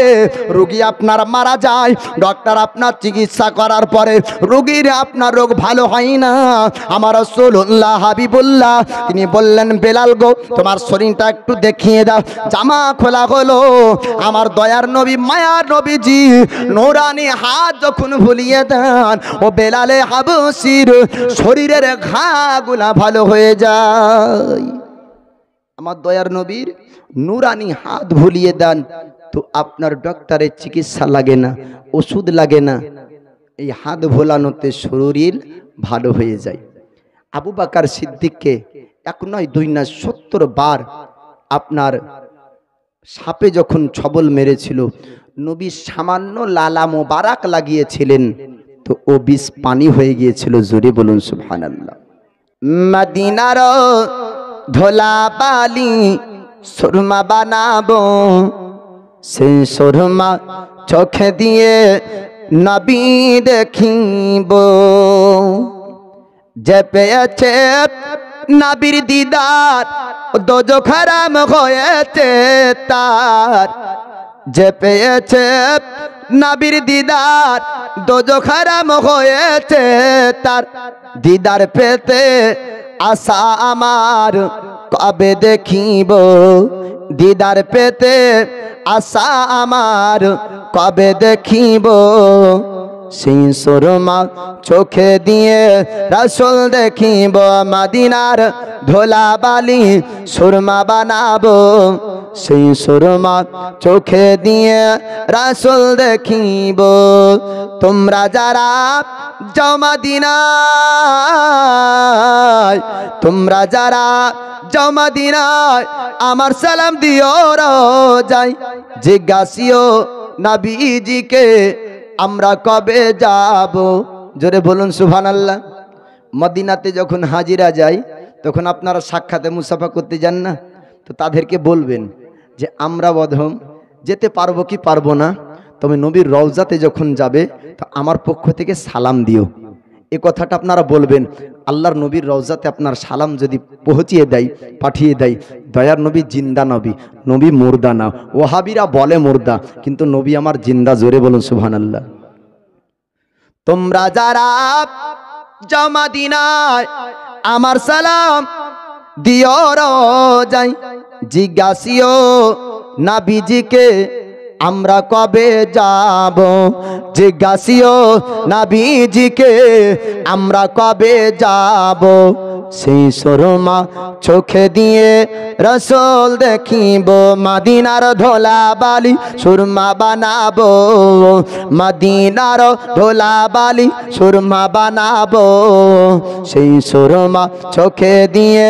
রোগী আপনার মারা যায়, ডক্টর আপনার চিকিৎসা করার পরে রোগীর আপনার রোগ ভালো হয় না। আমার রাসূলুল্লাহ হাবিবুল্লাহ তিনি বললেন, বেলাল গো তোমার শরীরটা একটু দেখিয়ে দাও। জামা খোলা হলো। আমার দয়ার নবী মায়ার নবীজি নূরানি হাত যখন ভুলিয়ে দেন, ও বেলালে হাবশির শরীরের ঘাগুলা ভালো হয়ে যায়। আমার দয়ার নবীর নূরানি হাত ভুলিয়ে দেন, তো আপনার ডক্টরের চিকিৎসা লাগে না, ওষুধ লাগে না, এই হাত ভোলানোতে শরীর ভালো হয়ে যায়। আবু বকর সিদ্দিককে 1 নয় 2 নয় 70 বার আপনার সাপে যখন ছবল মেরেছিল, নবী সামান্য লালা মোবারক লাগিয়েছিলেন, তো ও বিষ পানি হয়ে গিয়েছিল। জোরে বলুন সুবহানাল্লাহ। মদিনার ধোলা বালি সুরমা বানাবো, সেই সুরমা চোখে দিয়ে নবী দেখিব, যে পেয়েছে নবীর দিদার দোজখ হারাম হয়েছে তার, যে পেয়েছে নবীর দিদার দোজখ হারাম হয়েছে তার, দিদার পেতে আশা আমার কবে দেখিব দিদার পেতে আশা আমার কবে দেখিব সেই সুরমা চোখে দিয়ে রাসূল দেখিব মদিনার ধুলাবালি সুরমা বানাবো সেই সুরমা চোখে দিয়ে রাসূল দেখিব তোমরা যারা যাও মদিনায় তোমরা যারা যাও মদিনায় আমার সালাম দিও রোজায় জিজ্ঞাসিও নবীজিকে আমরা কবে যাব জোরে বলুন সুবহানাল্লাহ। মদিনাতে যখন হাজিরা যায় তখন আপনারা সাক্ষাতে মুসাফা করতে যান না, তো তাদেরকে বলবেন যে আমরা বধম যেতে পারবো কি পারবো না, তবে নবীর রওজাতে যখন যাবে তো আমার পক্ষ থেকে সালাম দিও। এই কথাটা আপনারা বলবেন। আল্লাহর নবীর রওজাতে আপনার সালাম যদি পৌঁছিয়ে দেয় পাঠিয়ে দেয়, দয়ার নবী জিন্দা নবী, নবী মুর্দা না। ওয়াহাবিরা বলে মুর্দা, কিন্তু নবী আমার জিন্দা। জোরে বলুন সুবহানাল্লাহ। তোমরা যারা যাও মদিনায় আমার সালাম দিও রোজায় জিজ্ঞাসিও নবীজিকে আমরা কবে যাব জিজ্ঞাসিও নবীজিকে আমরা কবে যাব সেই সুরমা চোখে দিয়ে রাসূল দেখিব মদিনার ধুলাবালি সুরমা বানাবো মদিনার ধুলাবালি সুরমা বানাবো সেই সুরমা চোখে দিয়ে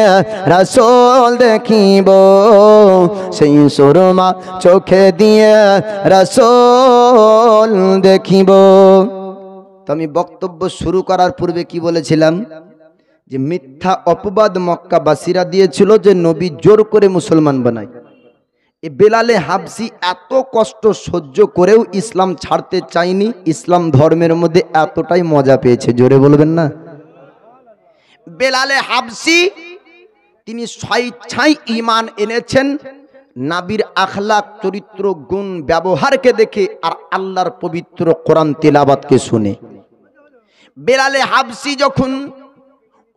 রাসূল দেখিব সেই সুরমা চোখে দিয়ে রাসূল দেখিব। তো আমি বক্তব্য শুরু করার পূর্বে কি বলেছিলাম যে মিথ্যা অপবাদ মক্কাবাসীরা দিয়েছিল যে নবী জোর করে মুসলমান বানায়। এই বেলালে হাবসি এত কষ্ট সহ্য করেও ইসলাম ছাড়তে চায়নি, ইসলাম ধর্মের মধ্যে এতটাই মজা পেয়েছে। জোরে বলবেন না? বেলালে হাবসি তিনি স্বেচ্ছায় ঈমান এনেছেন নবীর আখলাক চরিত্র গুণ ব্যবহারকে দেখে আর আল্লাহর পবিত্র কোরআন তিলাওয়াতকে শুনে। বেলালে হাবসি যখন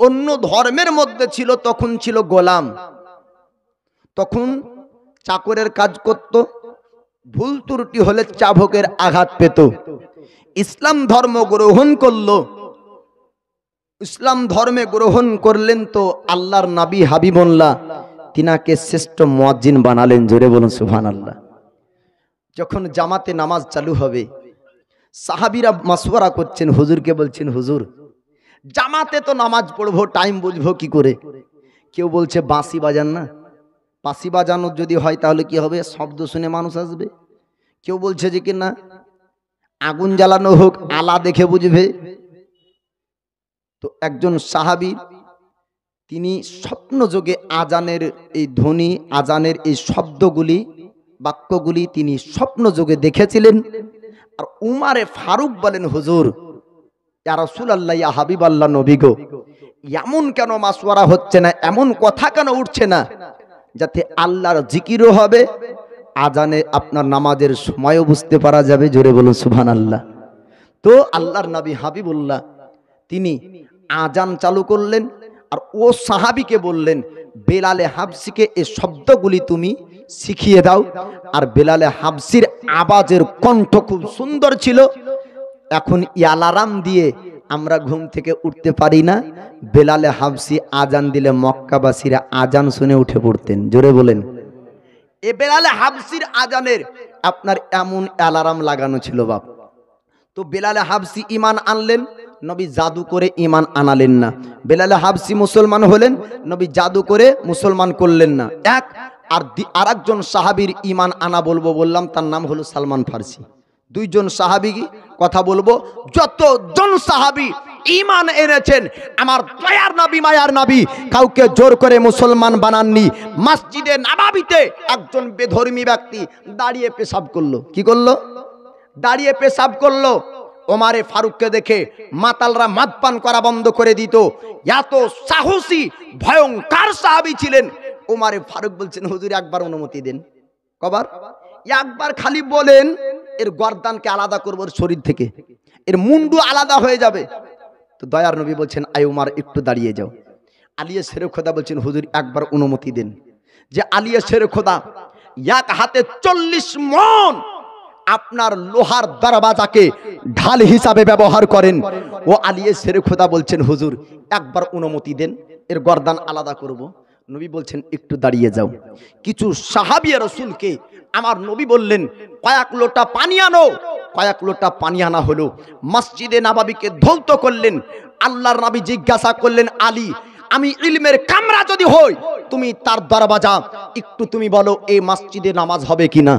অন্য ধর্মের মধ্যে ছিল তখন ছিল গোলাম, তখন চাকরের কাজ করত, ভুল ত্রুটি হলে চাবুকের আঘাত পেত। ইসলাম ধর্ম গ্রহণ করলো, ইসলাম ধর্মে গ্রহণ করলেন তো আল্লাহর নবী হাবিবুল্লাহ তিনাকে শ্রেষ্ঠ মুয়াজ্জিন বানালেন। জোরে বলুন সুবহানাল্লাহ। যখন জামাতে নামাজ চালু হবে সাহাবীরা মাশওয়ারা করছেন, হুজুরকে বলছেন হুজুর জামাতে তো নামাজ পড়বো, টাইম বুঝবো কি করে? কেউ বলছে বাঁশি বাজান না, বাঁশি বাজানো যদি হয় তাহলে কি হবে, শব্দ শুনে মানুষ আসবে। কেউ বলছে যে কি না আগুন জ্বালানো হোক, আলা দেখে বুঝবে। তো একজন সাহাবী তিনি স্বপ্ন যোগে আজানের এই ধ্বনি, আজানের এই শব্দগুলি, বাক্যগুলি তিনি স্বপ্ন যোগে দেখেছিলেন। আর উমারে ফারুক বলেন হুজুর ইয়া রাসূলুল্লাহ ইয়া হাবিবাল্লাহ নবী গো, এমন কেন মাশওয়ারা হচ্ছে না, এমন কথা কেন উঠছে না যাতে আল্লাহর জিকিরও হবে, আজানে আপনার নামাজের সময়ও বুঝতে পারা যাবে। জোরে বলুন সুবহানাল্লাহ। তো আল্লাহর নবী হাবিবুল্লাহ তিনি আজান চালু করলেন আর ও সাহাবীকে বললেন বেলালে হাবসিকে এই শব্দগুলি তুমি শিখিয়ে দাও। আর বেলালে হাবসির আওয়াজের কণ্ঠ খুব সুন্দর ছিল। এখন অ্যালার্ম দিয়ে আমরা ঘুম থেকে উঠতে পারি না, বেলালে হাবসি আজান দিলে মক্কাবাসীরা আজান শুনে উঠে পড়তেন। জোরে বলেন। এ বেলালে হাবসির আজানের আপনার এমন অ্যালার্ম লাগানো ছিল বাপ। তো বেলালে হাবসি ঈমান আনলেন, নবী জাদু করে ঈমান আনালেন না। বেলালে হাবসি মুসলমান হলেন, নবী জাদু করে মুসলমান করলেন না। এক আর একজন সাহাবীর ঈমান আনা বলবো বললাম, তার নাম হলো সালমান ফারসি। দুইজন সাহাবী কথা বলবো, যতজন সাহাবী ঈমান এনেছেন আমার দয়ার নবী মায়ার নবী কাউকে জোর করে মুসলমান বানাননি। মসজিদে নববীতে একজন বেধর্মী ব্যক্তি দাঁড়িয়ে পেশাব করলো। কি করলো? দাঁড়িয়ে পেশাব করলো। ওমারে ফারুককে দেখে মাতালরা মদ পান করা বন্ধ করে দিত। এত সাহসী ভয়ঙ্কর সাহাবী ছিলেন। ওমারে ফারুক বলছেন হুজুর একবার অনুমতি দেন। কবার? একবার খালি বলেন, এর গর্দানকে আলাদা করবো শরীর থেকে, এর মুন্ডু আলাদা হয়ে যাবে। তো দয়ার নবী বলছেন আয় উমার একটু দাঁড়িয়ে যাও। আলিয়া শেরে খোদা বলছেন হুজুর একবার অনুমতি দেন যে আলিয়া শেরে খোদা এক হাতে 40 মণ আপনার লোহার দরওয়াজাকে ঢাল হিসাবে ব্যবহার করেন। ও আলিয়া শেরে খোদা বলছেন হুজুর একবার অনুমতি দেন, এর গর্দান আলাদা করব। নবী বলছেন একটু দাঁড়িয়ে যাও। কিছু সাহাবী রাসূলকে আমার নবী বললেন কয়েক লোটা পানি আনো। কয়েক লোটা পানি আনা হলো, মসজিদে নববীকে ধৌত করলেন। আল্লাহর নবী জিজ্ঞাসা করলেন আলী, আমি ইলমের কামরা যদি হই, তুমি তার দরওয়াজা একটু তুমি বলো এই মসজিদে নামাজ হবে কিনা।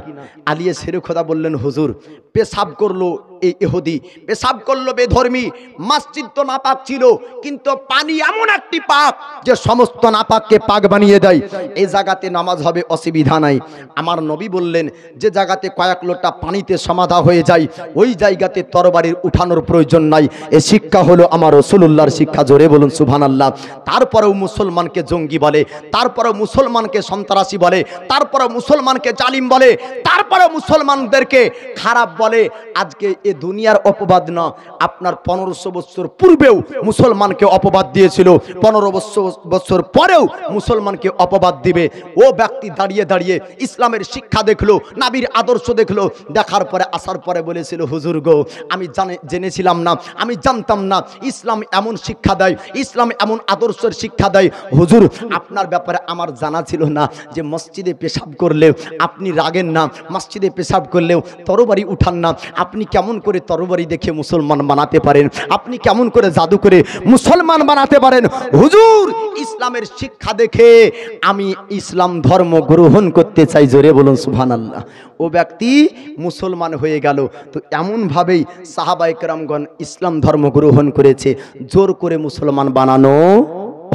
আলিয়া শেরে খোদা বললেন হুজুর পেশাব করলো এই ইহুদি, পেশাব করলো বেধর্মী, মসজিদ তো নাপাক ছিল কিন্তু পানি এমন একটি পাক যে সমস্ত নাপাককে পাক বানিয়ে দেয়, এই জায়গাতে নামাজ হবে অসুবিধা নাই। আমার নবী বললেন যে জায়গাতে কয়েক লোটা পানিতে সমাধা হয়ে যায় ওই জায়গাতে তরবারির উঠানোর প্রয়োজন নাই। এই শিক্ষা হলো আমার রাসূলুল্লাহর শিক্ষা, জোরে বলুন সুবহানাল্লাহ। তারপরেও মুসলমানকে জঙ্গি বলে, তারপরেও মুসলমানকে সন্ত্রাসী বলে, তারপরেও মুসলমানকে জালিম বলে, তারপরেও মুসলমানদেরকে খারাপ বলে। আজকে এ দুনিয়ার অপবাদ না, আপনার 1500 বছর পূর্বেও মুসলমানকে অপবাদ দিয়েছিল, 1500 বছর পরেও মুসলমানকে অপবাদ দিবে। ও ব্যক্তি দাঁড়িয়ে দাঁড়িয়ে ইসলামের শিক্ষা দেখলো, নবীর আদর্শ দেখলো, দেখার পরে আসার পরে বলেছিল হুজুর গো আমি জেনেছিলাম না, আমি জানতাম না ইসলাম এমন শিক্ষা দেয়, ইসলাম এমন আদর্শের শিক্ষা দেয়। হুজুর আপনার ব্যাপারে আমার জানা ছিল না যে মসজিদে পেশাব করলেও আপনি রাগেন না, মসজিদে পেশাব করলেও তরবারি উঠান না। আপনি কেমন করে তরবারি দেখে মুসলমান বানাতে পারেন? আপনি কেমন করে জাদু করে মুসলমান বানাতে পারেন? হুজুর ইসলামের শিক্ষা দেখে আমি ইসলাম ধর্ম গ্রহণ করতে চাই, জোরে বলুন সুবহানাল্লাহ। ও ব্যক্তি মুসলমান হয়ে গেল। তো এমনভাবেই সাহাবায়ে কেরামগণ ইসলাম ধর্ম গ্রহণ করেছে, জোর করে মুসলমান বানানো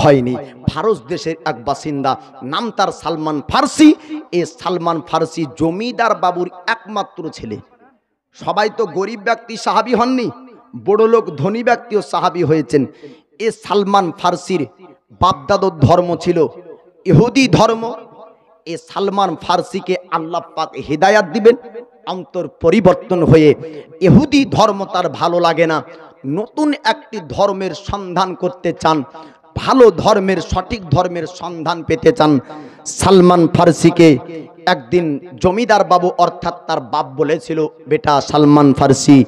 হয়নি। ফারস দেশের এক বাসিন্দা, নাম তার সালমান ফার্সি। এই সালমান ফার্সি জমিদার বাবুর একমাত্র ছেলে। সবাই তো গরিব ব্যক্তি সাহাবী হননি, বড় লোক ধনী ব্যক্তিও সাহাবী হয়েছেন। এ সালমান ফার্সির বাপদাদর ধর্ম ছিল ইহুদি ধর্ম। এ সালমান ফার্সিকে আল্লাহ পাক হিদায়াত দিবেন, অন্তর পরিবর্তন হয়ে ইহুদি ধর্ম তার ভালো লাগে না, নতুন একটি ধর্মের সন্ধান করতে চান, ভালো ধর্মের সঠিক ধর্মের সন্ধান পেতে চান। সালমান ফার্সিকে একদিন জমিদার বাবু অর্থাৎ তার বাপ বলেছিল, বেটা সালমান ফার্সি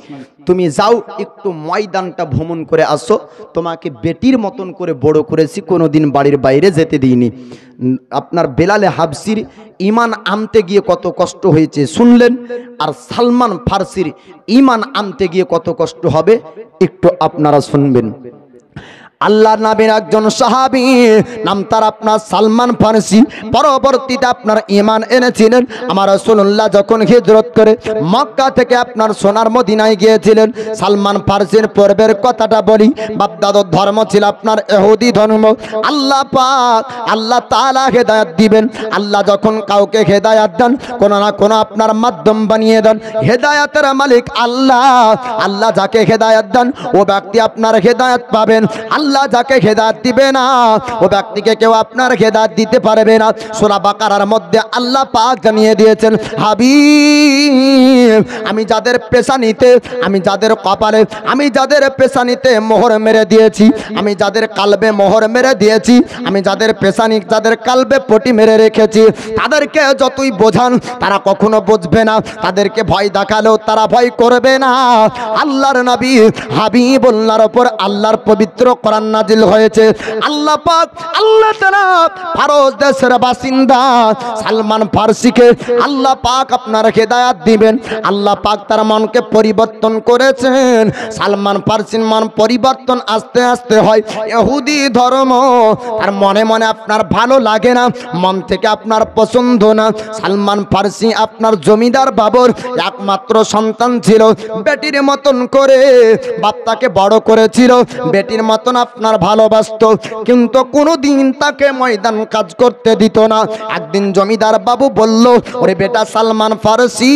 তুমি যাও একটু ময়দানটা ভ্রমণ করে আসো, তোমাকে বেটির মতন করে বড় করেছি, কোনোদিন বাড়ির বাইরে যেতে দিইনি। আপনার বেলালে হাবসির ঈমান আনতে গিয়ে কত কষ্ট হয়েছে শুনলেন, আর সালমান ফার্সির ঈমান আনতে গিয়ে কত কষ্ট হবে একটু আপনারা শুনবেন। আল্লাহর নবীর একজন সাহাবী, নাম তার আপনার সালমান ফার্সি, পরবর্তীতে আপনার ঈমান এনেছিলেন। আমার রাসূলুল্লাহ যখন হিজরত করে মক্কা থেকে আপনার সোনার মদিনায় গিয়েছিলেন, সালমান ফার্সির পূর্বের কথাটা বলি, বাপদাদার ধর্ম ছিল আপনার ইহুদি ধর্ম। আল্লাহ পাক আল্লাহ তাআলা হেদায়েত দিবেন। আল্লাহ যখন কাউকে হেদায়েত দেন, কোনো না কোনো আপনার মাধ্যম বানিয়ে দেন। হেদায়েতের মালিক আল্লাহ। আল্লাহ যাকে হেদায়েত দেন ও ব্যক্তি আপনার হেদায়েত পাবেন। আল্লাহ যাকে হেদায়েত দিবে না ও ব্যক্তিকে কেউ আপনার হেদায়েত দিতে পারবে না। সূরা বাকারার মধ্যে আল্লাহ পাক জানিয়ে দিয়েছেন, হাবিব আমি যাদের পেশানিতে, আমি যাদের কপালে, আমি যাদের পেশানিতে মোহর মেরে দিয়েছি, আমি যাদের কালবে মোহর মেরে দিয়েছি, আমি যাদের পেশানি যাদের কালবে পটি মেরে রেখেছি, তাদেরকে যতই বোঝান তারা কখনো বুঝবে না, তাদেরকে ভয় দেখালেও তারা ভয় করবে না। আল্লাহর নবী হাবিবুল্লাহর উপর আল্লাহর পবিত্র কোরআন নাজিল হয়েছে। আল্লাহ পাক আল্লাহ তাআলা ফারস দেশের বাসিন্দা সালমান ফার্সিকে আল্লাহ পাক আপনার হেদায়েত দিবেন। আল্লাহ পাক তার মনকে পরিবর্তন করেছেন। সালমান ফার্সির মন পরিবর্তন আস্তে আস্তে হয় ইহুদি ধর্ম। তার মনে মনে আপনার ভালো লাগে না, মন থেকে আপনার পছন্দ না। সালমান ফার্সি আপনার জমিদার বাবুর একমাত্র সন্তান ছিল, বেটির মতন করে বাচ্চাকে বড় করেছিল, বেটির মতন আপনার ভালোবাসতো, কিন্তু কোনোদিন তাকে ময়দান কাজ করতে দিত না। একদিন জমিদার বাবু বলল, ওরে বেটা সালমান ফার্সি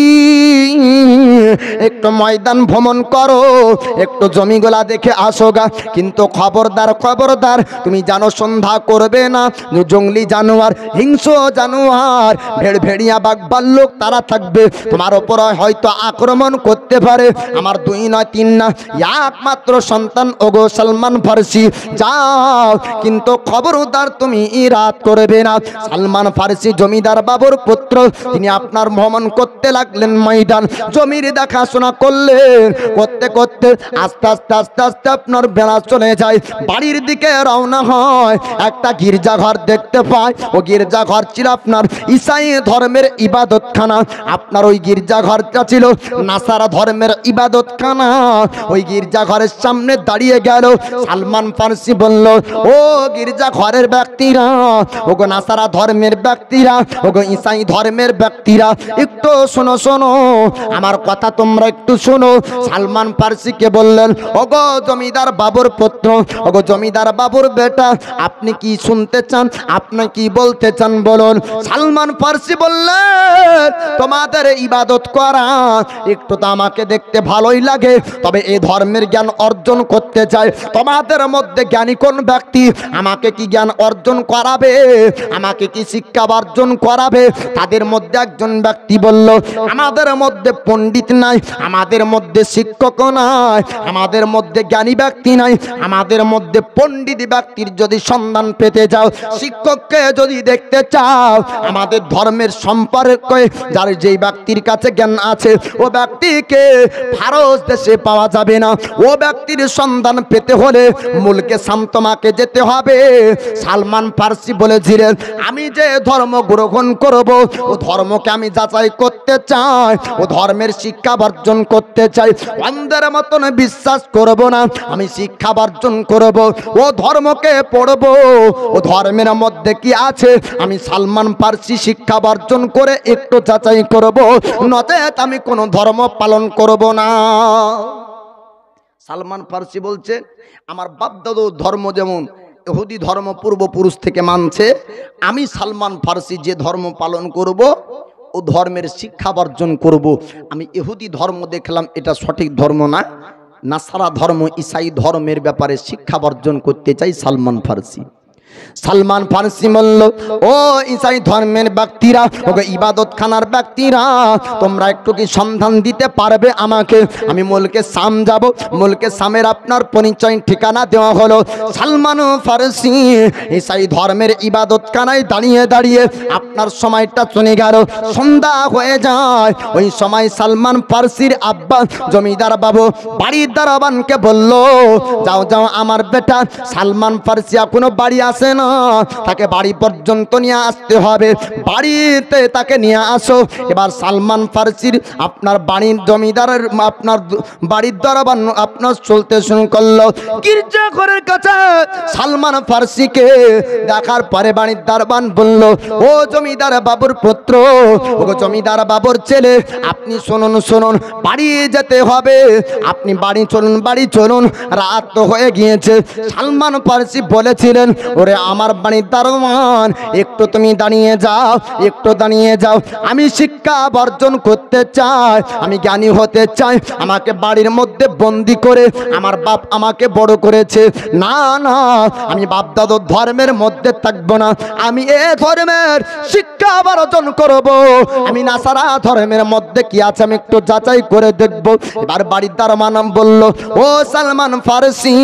একটু ময়দান ভ্রমণ করো, একটু জমিগুলা দেখে আসো গা, কিন্তু খবরদার খবরদার তুমি জানো সন্ধ্যা করবে না, জঙ্গলি জানোয়ার, হিংস্র জানোয়ার, ভেড়িয়া বাঘ ভাল্লুক তারা থাকবে, তোমার উপর হয়তো আক্রমণ করতে পারে। আমার 2 নয় 3 না একমাত্র সন্তান ওগো সালমান ফার্সি, দিয়েছি, যাও, কিন্তু খবরদার তুমি ইরাদ করবে না। সালমান ফার্সি জমিদার বাবুর পুত্র, তিনি আপনার ভ্রমণ করতে লাগলেন ময়দান, জমির দেখাশোনা করলেন, করতে করতে আস্তে আস্তে আস্তে আস্তে আপনার বেলা চলে যায়, বাড়ির দিকে রওনা হয়। একটা গির্জাঘর দেখতে পায়, ও গির্জাঘর ছিল আপনার ঈসাই ধর্মের ইবাদতখানা। আপনার ওই গির্জাঘরটা ছিল নাসারা ধর্মের ইবাদতখানা। ওই গির্জাঘরের সামনে দাঁড়িয়ে গেল। সালমান ফার্সি বলল, ও গির্জাঘরের ব্যক্তিরা, ও গো নাসারা ধর্মের ব্যক্তিরা, ও গো ঈসাই ধর্মের ব্যক্তিরা, একটু শোনো শোনো, আমার কথা তোমরা একটু শোনো। সালমান ফার্সিকে বললেন, ও গো জমিদার বাবুর পুত্র, ও গো জমিদার বাবুর বেটা, আপনি কি শুনতে চান, আপনি কি বলতে চান বলুন। সালমান ফার্সি বললেন, তোমাদের ইবাদত করা একটু তো আমাকে দেখতে ভালোই লাগে, তবে এই ধর্মের জ্ঞান অর্জন করতে চাই। তোমাদের মধ্যে জ্ঞানী কোন ব্যক্তি আমাকে কি জ্ঞান অর্জন করাবে, আমাকে কি শিক্ষা অর্জন করাবে? তাদের মধ্যে একজন ব্যক্তি বলল, আমাদের মধ্যে পণ্ডিত নাই, আমাদের মধ্যে শিক্ষক নাই, আমাদের মধ্যে জ্ঞানী ব্যক্তি নাই, আমাদের মধ্যে পণ্ডিত ব্যক্তির যদি সন্ধান পেতে যাও, শিক্ষককে যদি দেখতে চাও, আমাদের ধর্মের সম্পর্কে যার যেই ব্যক্তির কাছে জ্ঞান আছে, ও ব্যক্তিকে ভারত দেশে পাওয়া যাবে না। ও ব্যক্তির সন্ধান পেতে হলে মুলকে শাম তোমাকে যেতে হবে। সালমান ফার্সি বলেছিলেন, আমি যে ধর্ম গ্রহণ করব, ও ধর্মকে আমি যাচাই করতে চাই, ও ধর্মের শিক্ষা অর্জন করতে চাই। অন্ধের মতন বিশ্বাস করব না, আমি শিক্ষা অর্জন করব, ও ধর্মকে পড়ব, ও ধর্মের মধ্যে কি আছে আমি সালমান ফার্সি শিক্ষা অর্জন করে একটু যাচাই করব, নচেত আমি কোনো ধর্ম পালন করব না। সালমান ফার্সি বলছে, আমার বাপ দাদু ধর্ম যেমন ইহুদি ধর্ম পূর্বপুরুষ থেকে মানছে, আমি সালমান ফার্সি যে ধর্ম পালন করব, ও ধর্মের শিক্ষা অর্জন করব। আমি ইহুদি ধর্ম দেখলাম এটা সঠিক ধর্ম না, নাসারা ধর্ম ঈসাই ধর্মের ব্যাপারে শিক্ষা অর্জন করতে চাই সালমান ফার্সি। সালমান ফার্সি বলল, ও ঈসাই ধর্মের ব্যক্তিরা, ও ইবাদত খানার ব্যক্তিরা, তোমরা একটু কি সন্ধান দিতে পারবে আমাকে? আমি মুলকে শাম যাব। মুলকে শামের আপনার পরিচয় ঠিকানা দেওয়া হলো। সালমান ফার্সি ঈসাই ধর্মের ইবাদত খানায় দাঁড়িয়ে দাঁড়িয়ে আপনার সময়টা চলে গেল, সন্ধ্যা হয়ে যায়। ওই সময় সালমান ফার্সির আব্বা জমিদার বাবু বাড়ির দারোয়ানকে বলল, যাও যাও, আমার বেটা সালমান ফার্সি এখনো বাড়ি আসে না, তাকে বাড়ি পর্যন্ত নিয়ে আসতে হবে, বাড়িতে তাকে নিয়ে আসো। এবার সালমান ফার্সির আপনার বাড়ির জমিদারের আপনার বাড়ির দারোয়ান আপনার চলতে শুরু করলো গির্জাঘরের কাছে। সালমান ফার্সিকে দেখার পরে বাড়ির দারোয়ান বলল, ও জমিদার বাবুর পুত্র, ও জমিদার বাবুর ছেলে, আপনি শুনুন শুনুন, বাড়ি যেতে হবে, আপনি বাড়ি চলুন, বাড়ি চলুন, রাত তো হয়ে গিয়েছে। সালমান ফার্সি বলেছিলেন, ওরে আমার বাড়ির দারোয়ান, একটু তুমি দাঁড়িয়ে যাও, একটু দাঁড়িয়ে যাও, আমি শিক্ষা অর্জন করতে চাই, আমি জ্ঞানী হতে চাই, আমাকে বাড়ির মধ্যে বন্দি করে আমার বাপ আমাকে বড় করেছে, না না, আমি বাপ দাদুর ধর্মের মধ্যে থাকবো না, আমি এ ধর্মের শিক্ষা অর্জন করব, আমি নাসারা ধর্মের মধ্যে কি আছে আমি একটু যাচাই করে দেখব। এবার বাড়ির দারোয়ান বলল, ও সালমান ফার্সি,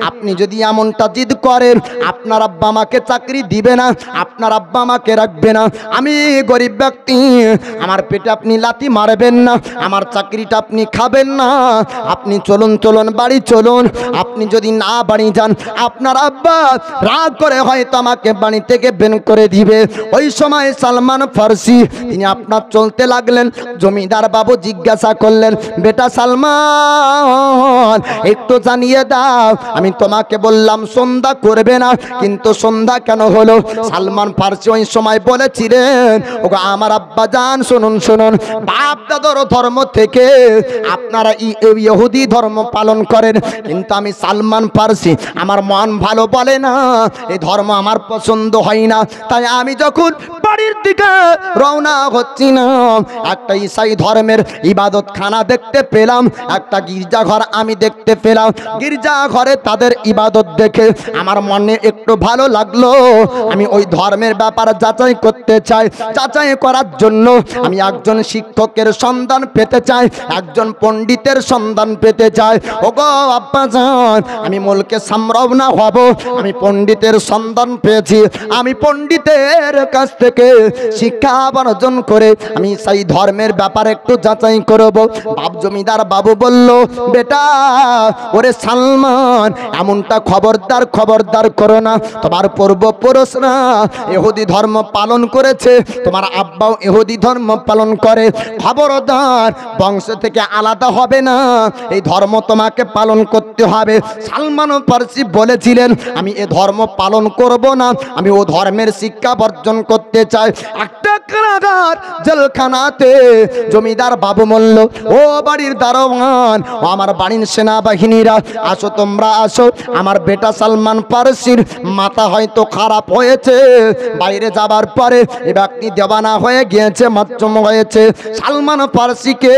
আপনি যদি এমনটা জিদ করেন, আপনার আব্বা আমাকে চাকরি দিবে না, আপনার আব্বা আমাকে রাখবে না, আমি গরিব ব্যক্তি, আমার পেটে আপনি লাথি মারবেন না, আমার চাকরিটা আপনি খাবেন না, আপনি চলুন চলুন, বাড়ি চলুন। আপনি যদি না বাড়ি যান, আপনার আব্বা রাগ করে হয়তো আমাকে বাড়ি থেকে বের করে দিবে। ওই সময় সালমান ফার্সি তিনি আপনার চলতে লাগলেন। জমিদার বাবু জিজ্ঞাসা করলেন, বেটা সালমান, একটু জানিয়ে দাও, আমি তোমাকে বললাম সন্ধ্যা করবে না, কিন্তু সন্ধ্যা কেন হলো? সালমান ফার্সি ওই সময় বলেছিলেন, ও আমার আব্বা জান, শুনুন শুনুন, বাপ দাদার ধর্ম থেকে আপনারা ইহুদি ধর্ম পালন করেন, কিন্তু আমি সালমান ফার্সি, আমার মন ভালো বলে না, এই ধর্ম আমার পছন্দ হয় না, তাই আমি যখন বাড়ির দিকে রওনা হচ্ছি না, একটা ঈসাই ধর্মের ইবাদত খানা দেখতে পেলাম, একটা গির্জাঘর আমি দেখতে পেলাম। গির্জাঘরে তাদের ইবাদত দেখে আমার মনে একটু ভালো লাগলো। আমি ওই ধর্মের ব্যাপারে যাচাই করতে চাই। যাচাই করার জন্য আমি একজন শিক্ষকের সন্ধান পেতে চাই, একজন পণ্ডিতের সন্ধান পেতে চাই। ওগো আব্বাজান, আমি মুলকে সামরাও না হব, আমি পণ্ডিতের সন্ধান পেয়েছি। আমি পণ্ডিতের কাছ থেকে শিক্ষা অর্জন করে আমি সেই ধর্মের ব্যাপারে একটু যাচাই করব। বাপ জমিদার বাবু বলল, বেটা ওরে সালমান, এমনটা খবরদার খবরদার করো না। তোমার পূর্বপুরুষরা ইহুদি ধর্ম পালন করেছে, তোমার আব্বাও ইহুদি ধর্ম পালন করে, খবরদার বংশ থেকে আলাদা হবে না, এই ধর্ম তোমাকে পালন করতে হবে। সালমান ফারসি বলেছিলেন, আমি এ ধর্ম পালন করব না, আমি ও ধর্মের শিক্ষা বর্জন করতে চাই। একটা কারাগার জেলখানাতে জমিদার বাবু বলল, ও বাড়ির দারোয়ান, ও আমার বাড়ির সেনাবাহিনীরা, আসো তোমরা আসো। আমার বেটা সালমান ফারসির মাথা হয়তো খারাপ হয়েছে, বাইরে যাবার পরে এ ব্যক্তি দেওয়ানা হয়ে গিয়েছে, মাধ্যম হয়েছে। সালমান ফারসিকে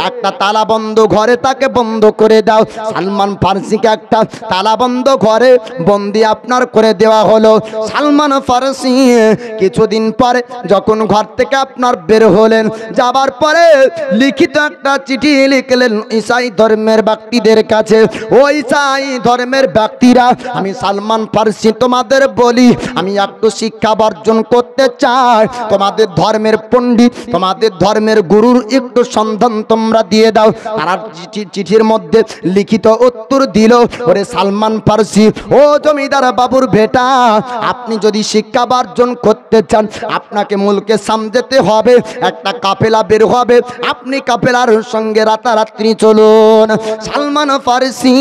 একটা তালাবন্ধ ঘরে তাকে বন্ধ করে দাও। সালমান ফারসিকে একটা তালাবন্ধ ঘরে বন্দি আপনার করে দেওয়া হলো। সালমান ফারসি কিছুদিন পরে যখন ঘর থেকে আপনার বের হলেন, যাবার পরে লিখিত একটা চিঠি লিখলেন ঈসাই ধর্মের ব্যক্তিদের কাছে। ও ঈসাই ধর্মের ব্যক্তিরা, আমি সালমান ফারসি তোমাদের বলি, আমি একটু শিক্ষা বর্জন করতে চাই। তোমাদের ধর্মের পণ্ডিত, তোমাদের ধর্মের গুরুর একটু সন্ধান তোমরা দিয়ে দাও। তারা চিঠির মধ্যে লিখিত উত্তর দিল, ওরে সালমান ফারসি, ও জমিদার বাবুর বেটা, আপনি যদি শিক্ষা বর্জন করতে চান, আপনাকে মুলকে সাম যেতে হবে, একটা কাফেলা বের হবে, আপনি কাফেলার সঙ্গে রাতারাত্রি চলুন। সালমান ফারসি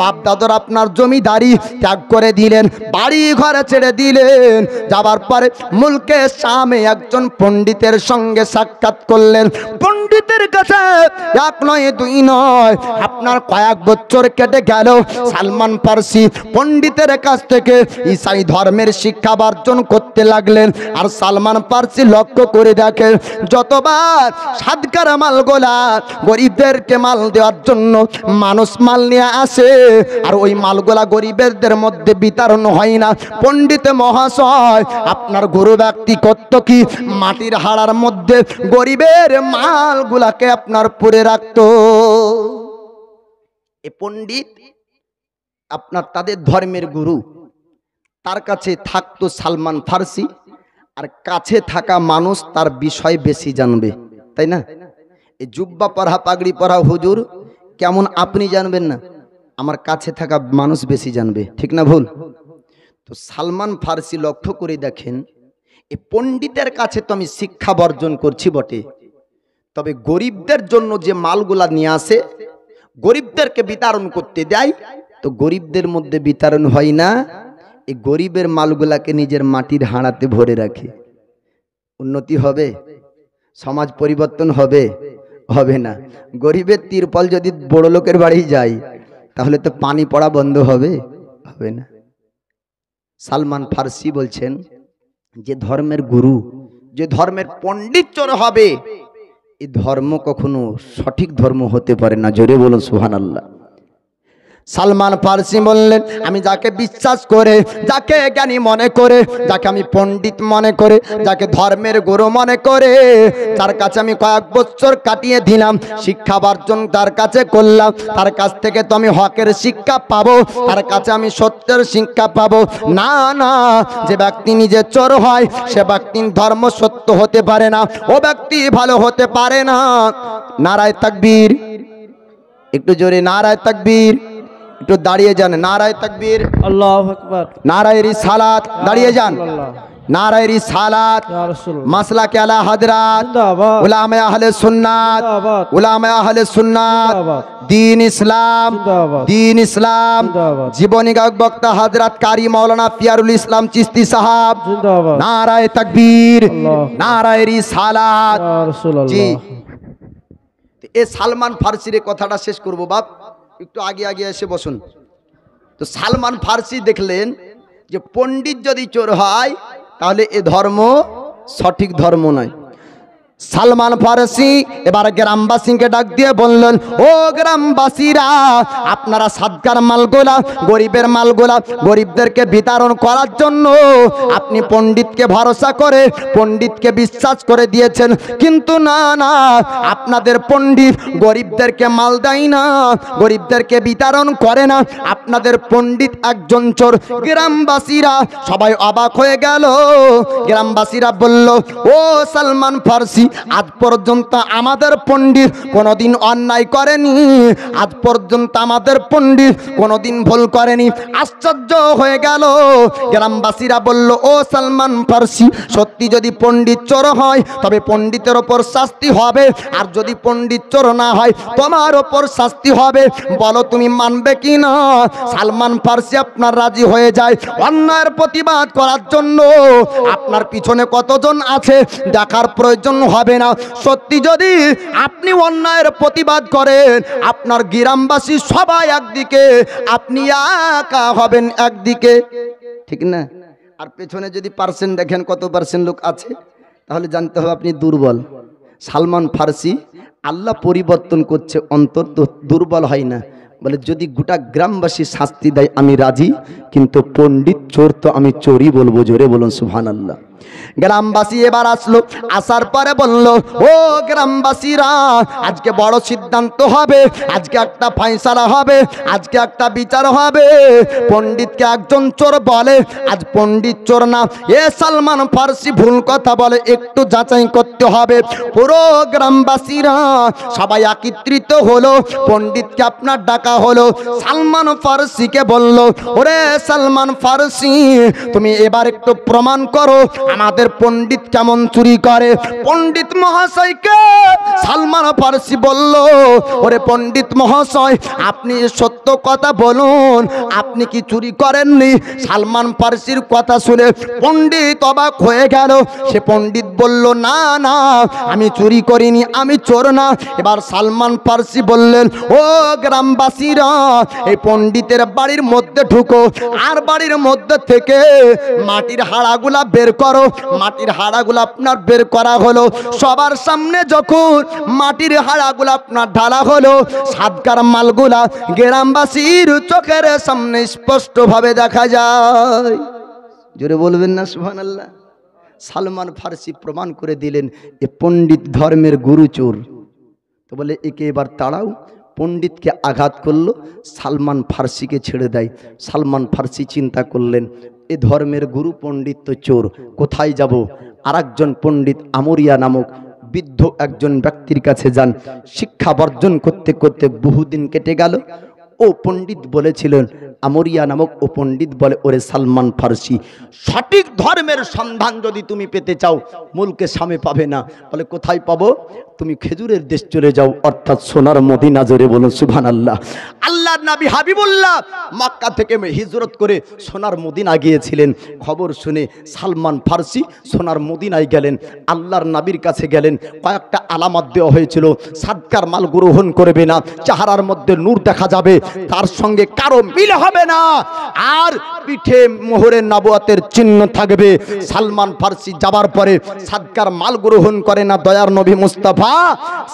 বাপ দাদর আপনার জমিদারি ত্যাগ করে দিলেন, বাড়ি ঘরে ছেড়ে দিলেন। যাবার পরে মুলকে শামে একজন পণ্ডিতের সঙ্গে সাক্ষাৎ করলেন। পণ্ডিতের কাছে এক নয় দুই নয় আপনার কয়েক বছর কেটে গেল। সালমান ফারসি পণ্ডিতের কাছ থেকে ঈসাই ধর্মের শিক্ষা বর্জন করতে লাগলেন। আর সালমান ফারসি লক্ষ্য করে দেখেন, যতবার সাদকার মালগুলা গরিবদেরকে মাল দেওয়ার জন্য মানুষ মাল নিয়ে আসে, আর ওই মালগুলা গরিবদের মধ্যে বিতরণ হয় না। পণ্ডিত মহাশয় আপনার গুরু ব্যক্তি কত কি মাটির হাড়ার মধ্যে গরিবের মালগুলাকে আপনার পুরে রাখতো। এ পণ্ডিত আপনার তাদের ধর্মের গুরু, তার কাছে থাকতো সালমান ফারসি, আর কাছে থাকা মানুষ তার বিষয় বেশি জানবে, তাই না? এই জুব্বা পরা পাগড়ি পরা হুজুর কেমন আপনি জানবেন না, আমার কাছে থাকা মানুষ বেশি জানবে, ঠিক না ভুল? তো সালমান ফারসি লক্ষ্য করে দেখেন, এই পণ্ডিতের কাছে তো আমি শিক্ষা বর্জন করছি বটে, তবে গরিবদের জন্য যে মালগুলা নিয়ে আসে, গরিবদেরকে বিতরণ করতে দেয়, তো গরিবদের মধ্যে বিতরণ হয় না, এই গরিবের মালগুলাকে নিজের মাটির হাঁড়াতে ভরে রাখে। উন্নতি হবে? সমাজ পরিবর্তন হবে? হবে না। গরিবের তিরপল যদি বড় লোকের বাড়ি যায়, তাহলে তো পানি পড়া বন্ধ হবে? হবে না। সালমান ফারসি বলছেন, যে ধর্মের গুরু, যে ধর্মের পণ্ডিত চোর হবে, এই ধর্ম কখনো সঠিক ধর্ম হতে পারে না। জোরে বলুন সুবহানাল্লাহ। সালমান ফারসি বললেন, আমি যাকে বিশ্বাস করে, যাকে জ্ঞানী মনে করে, যাকে আমি পণ্ডিত মনে করে, যাকে ধর্মের গুরু মনে করে, তার কাছে আমি কয়েক বছর কাটিয়ে দিলাম, শিক্ষা বর্জন তার কাছে করলাম, তার কাছ থেকে তো আমি হকের শিক্ষা পাবো, তার কাছে আমি সত্যের শিক্ষা পাবো না। না, যে ব্যক্তি নিজে চোর হয়, সে ব্যক্তির ধর্ম সত্য হতে পারে না, ও ব্যক্তি ভালো হতে পারে না। নারায়ে তাকবীর, একটু জোরে নারায়ে তাকবীর, একটু দাঁড়িয়ে যান, নারায়ে তাকবীর, আল্লাহু আকবার, নারায়ে রিসালাত, দাঁড়িয়ে যান, নারায়ে রিসালাত, মাসলাকে আলা হযরত, উলামায়ে আহলে সুন্নাত, উলামায়ে আহলে সুন্নাত, দ্বীন ইসলাম, দ্বীন ইসলাম, জীবনী গায়ক বক্তা হযরত কারি মাওলানা পিয়ারুল ইসলাম চিশতি সাহেব, নারায়ে তাকবীর, নারায়ে রিসালাত। জি, এ সালমান ফারসির কথাটা শেষ করব বাপ, একটু আগে আগে এসে বসুন। তো সালমান ফারসি দেখলেন যে পণ্ডিত যদি চোর হয়, তাহলে এ ধর্ম সঠিক ধর্ম নয়। সালমান ফারসি এবার গ্রামবাসীকে ডাক দিয়ে বললেন, ও গ্রামবাসীরা, আপনারা সাদকার মালগুলা, গরিবের মালগুলা গরিবদেরকে বিতরণ করার জন্য আপনি পণ্ডিতকে ভরসা করে, পণ্ডিতকে বিশ্বাস করে দিয়েছেন, কিন্তু না না, আপনাদের পণ্ডিত গরিবদেরকে মাল দেয় না, গরিবদেরকে বিতরণ করে না, আপনাদের পণ্ডিত একজন চোর। গ্রামবাসীরা সবাই অবাক হয়ে গেল। গ্রামবাসীরা বলল, ও সালমান ফারসি, আজ পর্যন্ত আমাদের পণ্ডিত কোনোদিন অন্যায় করেনি, আজ পর্যন্ত আমাদের পণ্ডিত কোনোদিন ভুল করেনি। আশ্চর্য হয়ে গেল। গ্রামবাসীরা বলল, ও সালমান ফারসি, সত্যি যদি পণ্ডিত চোর হয় তবে পণ্ডিতের ওপর শাস্তি হবে, আর যদি পণ্ডিত চোর না হয় তোমার ওপর শাস্তি হবে, বলো তুমি মানবে কি না? সালমান ফারসি আপনার রাজি হয়ে যায় অন্যায়ের প্রতিবাদ করার জন্য। আপনার পিছনে কতজন আছে দেখার প্রয়োজন হবে না। সত্যি যদি আপনি অন্যায়ের প্রতিবাদ করেন, আপনার গ্রামবাসী সবাই একদিকে, আপনি একা হবেন একদিকে, ঠিক না? আর পেছনে যদি পার্সেন্ট দেখেন কত পার্সেন্ট লোক আছে, তাহলে জানতে হবে আপনি দুর্বল। সালমান ফারসি আল্লাহ পরিবর্তন করছে অন্তর, তো দুর্বল হয় না। বলে, যদি গোটা গ্রামবাসী শাস্তি দেয় আমি রাজি, কিন্তু পণ্ডিত চোর তো আমি চোরই বলবো। জোরে বলুন সুবহানাল্লাহ। গ্রামবাসী এবার আসলো, আসার পরে বলল, ও গ্রামবাসীরা, আজকে বড় সিদ্ধান্ত হবে, আজকে একটা ফয়সালা হবে, আজকে একটা বিচার হবে। পণ্ডিতকে একজন চোর বলে, আজ পণ্ডিত চোর না, এ সালমান ফারসি ভুল কথা বলে, একটু যাচাই করতে হবে। পুরো গ্রামবাসীরা সবাই একত্রিত হলো, পণ্ডিতকে আপনার ডাকা হলো। সালমান ফারসিকে বলল, ওরে সালমান ফারসি, তুমি এবার একটু প্রমাণ করো আমাদের পণ্ডিত কেমন চুরি করে। পণ্ডিত মহাশয়কে সালমান ফারসি বলল, ওরে পণ্ডিত মহাশয়, আপনি সত্য কথা বলুন, আপনি কি চুরি করেননি? সালমান ফারসির কথা শুনে পণ্ডিত অবাক হয়ে গেল। সে পণ্ডিত বলল, না না, আমি চুরি করিনি, আমি চোর না। এবার সালমান ফারসি বললেন, ও গ্রামবাসীরা, এই পণ্ডিতের বাড়ির মধ্যে ঢুকো, আর বাড়ির মধ্যে থেকে মাটির হাড়াগুলা বের করো। মাটির হাড়াগুলো আপনার বের করা হলো। সবার সামনে যখন মাটির হাড়াগুলো আপনার ঢালা হলো, সাদকার মালগুলা গ্রামবাসীর চোখের সামনে স্পষ্ট ভাবে দেখা যায়। জোরে বলবেন না সুবহানাল্লাহ। সালমান ফারসি প্রমাণ করে দিলেন, এ পণ্ডিত ধর্মের গুরু চোর। তো বলে, একে এবার তাড়াও। পণ্ডিতকে আঘাত করলো, সালমান ফারসিকে ছেড়ে দেয়। সালমান ফারসি চিন্তা করলেন, এ ধর্মের গুরু পণ্ডিত তো চোর, কোথায় যাব? আরেকজন পণ্ডিত আমরিয়া নামক বৃদ্ধ একজন ব্যক্তির কাছে যান। শিক্ষা বর্জন করতে করতে বহুদিন কেটে গেল। ও পণ্ডিত বলেছিলেন, আমরিয়া নামক ও পণ্ডিত বলে, ওরে সালমান ফারসি, সঠিক ধর্মের সন্ধান যদি তুমি পেতে চাও, মুলকে সামে পাবে না। বলে, কোথায় পাবো? তুমি খেজুরের দেশ চলে যাও, অর্থাৎ সোনার মদিনা। জোরে বলুন সুবহানাল্লাহ। আল্লাহর নবী হাবিবুল্লাহ মক্কা থেকে হিজরত করে সোনার মদিনা গিয়েছিলেন। খবর শুনে সালমান ফারসি সোনার মদিনায় গেলেন। আল্লাহর নবীর কাছে গেলেন। কয়েকটা আলামত দেওয়া হয়েছিল, সাদকার মাল গ্রহণ করবে না, চেহারার মধ্যে নূর দেখা যাবে, তার সঙ্গে কারো মিল হবে না, আর পিঠে মোহরে নবুয়তের চিহ্ন থাকবে। সালমান ফারসি যাবার পরে সাদকার মাল গ্রহণ করে না দয়ার নবী মুস্তাফা।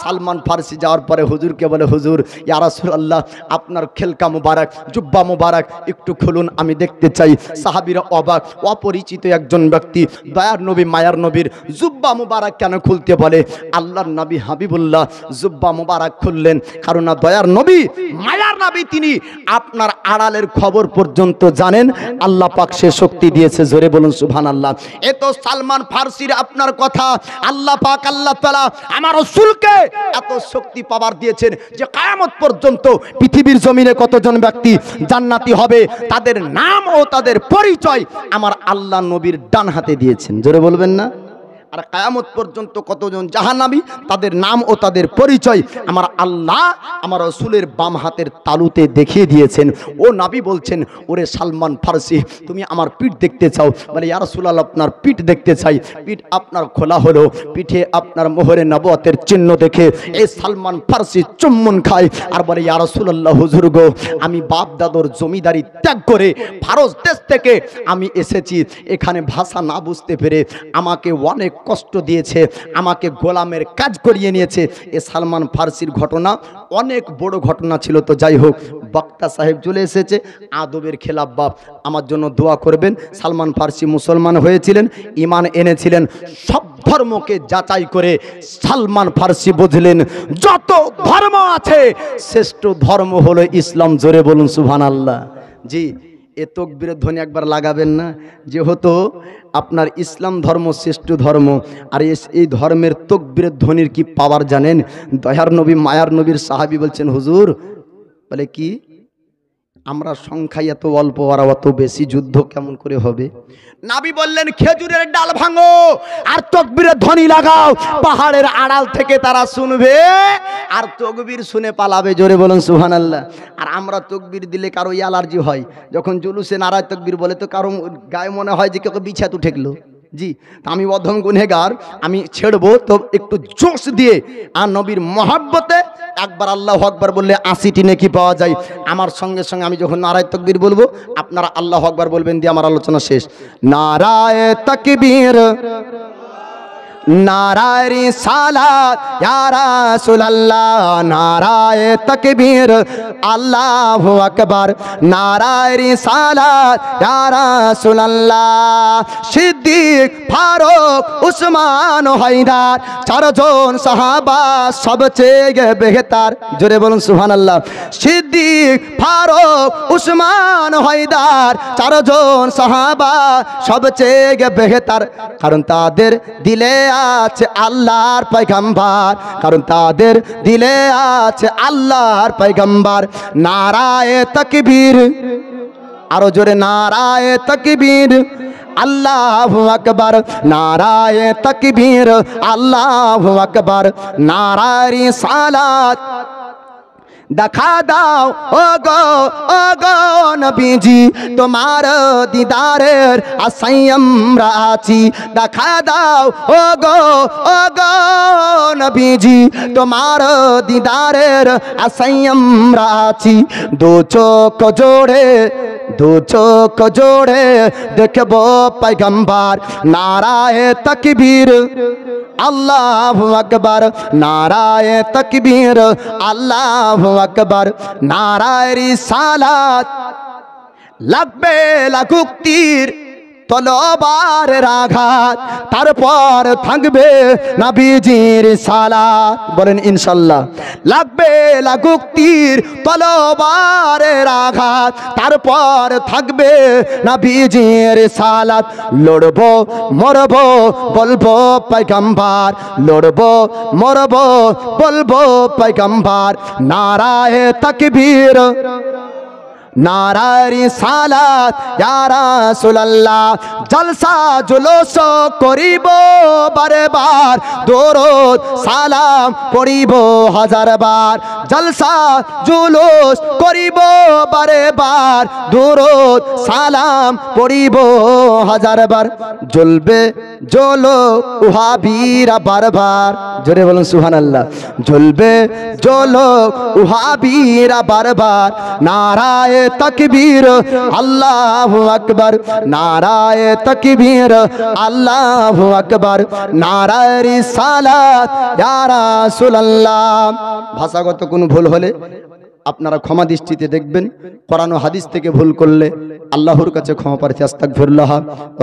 সালমান ফারসি যাওয়ার পরে হুজুরকে বলে, হুজুর, ইয়া রাসূলুল্লাহ, আপনার খেলকা মুবারক, জুব্বা মুবারক একটু খুলুন, আমি দেখতে চাই। সাহাবীরা অবাক, অপরিচিত একজন ব্যক্তি দয়ার নবী মায়ার নবীর জুব্বা মুবারক কেন খুলতে বলে? আল্লাহর নবী হাবিবুল্লাহ জুব্বা মুবারক খুললেন, কারণ দয়ার নবী মায়ার নবী তিনি আপনার আড়ালের খবর পর্যন্ত জানেন। আল্লাহ পাক সে শক্তি দিয়েছে। জোরে বলুন সুবহানাল্লাহ। এ তো সালমান ফারসির আপনার কথা। আল্লাহ পাক, আল্লাহ তাআলা আমার রাসূলকে এত শক্তি পাওয়ার দিয়েছেন যে কিয়ামত পর্যন্ত পৃথিবীর জমিনে কতজন ব্যক্তি জান্নাতি হবে, তাদের নাম ও তাদের পরিচয় আমার আল্লাহ নবীর ডান হাতে দিয়েছেন। জোরে বলবেন না? আর কিয়ামত পর্যন্ত কতজন জাহান্নামী, তাদের নাম ও তাদের পরিচয় আমার আল্লাহ আমার রাসূলের বাম হাতের তালুতে দেখিয়ে দিয়েছেন। ও নবী বলছেন, ওরে সালমান ফারসি, তুমি আমার পিঠ দেখতে চাও? বলে, ইয়া রাসূলুল্লাহ, আপনার পিঠ দেখতে চাই। পিঠ আপনার খোলা হলো, পিঠে আপনার মোহরে নবুয়তের চিহ্ন দেখে এই সালমান ফারসি চুম্বন খায় আর বলে, ইয়া রাসূলুল্লাহ, হুজুর গো, আমি বাপ দাদর জমিদারি ত্যাগ করে ফারস দেশ থেকে আমি এসেছি। এখানে ভাষা না বুঝতে পেরে আমাকে অনেক কষ্ট দিয়েছে, আমাকে গোলামের কাজ করিয়ে নিয়েছে। এ সালমান ফার্সির ঘটনা অনেক বড় ঘটনা ছিল। তো যাই হোক, বক্তা সাহেব চলে এসেছে, আদবের খেলাফ বাপ, আমার জন্য দোয়া করবেন। সালমান ফার্সি মুসলমান হয়েছিলেন, ঈমান এনেছিলেন, সব ধর্মকে যাচাই করে সালমান ফার্সি বুঝলেন যত ধর্ম আছে শ্রেষ্ঠ ধর্ম হলো ইসলাম। জোরে বলুন সুবহানাল্লাহ। জি, এ তকবীরের ধ্বনি একবার লাগাবেন না? যেহেতু আপনার ইসলাম ধর্ম শ্রেষ্ঠ ধর্ম, আর এই ধর্মের তকবীরের ধ্বনির কি পাওয়ার জানেন? দয়ার নবী মায়ার নবীর সাহাবী বলছেন, হুজুর, বলে কি আমরা সংখ্যায় এত অল্প আর অত বেশি, যুদ্ধ কেমন করে হবে? নবী বললেন, খেজুরের ডাল ভাঙো আর তকবীরের ধ্বনি লাগাও, পাহাড়ের আড়াল থেকে তারা শুনবে আর তকবীর শুনে পালাবে। জোরে বলুন সুবহানাল্লাহ। আর আমরা তকবীর দিলে কারো অ্যালার্জি হয়, যখন জুলুসে নারায় তকবীর বলে তো কারো গায়ে মনে হয় যে কেউ বিছাতু ঠেকলো। জি, আমি অধম গুনহেগার, আমি ছেড়বো তো একটু জোশ দিয়ে, আর নবীর মহব্বতে একবার আল্লাহু আকবার বললে 80টি নেকি পাওয়া যায়। আমার সঙ্গে সঙ্গে আমি যখন নারায়ে তাকবীর বলবো, আপনারা আল্লাহু আকবার বলবেন, দিয়ে আমার আলোচনা শেষ। নারায়ে তাকবীর, নারায়ে রিসালাত ইয়া রাসূলুল্লাহ, নারায়ে তাকবীর আল্লাহু আকবার, নারায়ে রিসালাত ইয়া রাসূলুল্লাহ। সিদ্দিক, ফারুক, উসমান, হায়দার, চারজন সাহাবা সবচেয়ে বেহতার। জোরে বলুন সুবহানাল্লাহ। সিদ্দিক, ফারুক, উসমান, হায়দার, চারজন সাহাবা সবচেয়ে বেহতার, কারণ তাদের দিলে আছে আল্লাহর পয়গম্বর, কারণ তাদের দিলে আছে আল্লাহর পয়গম্বর। নারায়ে তাকবীর, আরো জোরে নারায়ে তাকবীর আল্লাহু আকবার, নারায়ে তাকবীর আল্লাহু আকবার, নারায়ে রিসালাত দেখা দাও ও গো নবীজি, তোমার দিদারের আশায় আমরা আছি। দেখা দাও ও গো নবীজি, তোমার দিদারের আশায় আমরা আছি। দু চোখ জোড়ে দেখবো পয়গম্বর। নারায়ে তাকবীর আল্লাহু আকবার, নারায়ে তাকবীর আল্লাহু আকবার, নারায়ে রিসালাত লাগবে লাগুক তীর তলোয়ারের আঘাত, তারপর থাকবে নবীজির সালাত। বলেন ইনশাআল্লাহ। লাগবে লাগুক তীর তলোয়ারের আঘাত, তারপর থাকবে নবীজির সালাত। লড়বো মরবো বলবো পয়গম্বর, লড়বো মরবো বলবো পয়গম্বর। নারায়ে তাকবীর, নারায়ে রিসালাত ইয়া রাসূলুল্লাহ। জলসা জুলুস করিব বারবার, দরুদ সালাম পড়িব হাজারবার। জলসা জুলুস করিব বারবার, দরুদ সালাম পড়িব হাজারবার। জ্বলবে জ্বলো ওহাবীরা বারবার। জোরে বলুন সুবহানাল্লাহ। জ্বলবে জ্বলো ওহাবীরা বারবার। নারায়ে তাকবীর আল্লাহু আকবার, নারায়ে তাকবীর আল্লাহু আকবার, নারায়ে রিসালাত ইয়া রাসূলুল্লাহ। ভাষাগত কোনো ভুল হলে আপনারা ক্ষমা দৃষ্টিতে দেখবেন। কোরআন ও হাদিস থেকে ভুল করলে আল্লাহর কাছে ক্ষমা প্রার্থী। আস্তাগফিরুল্লাহ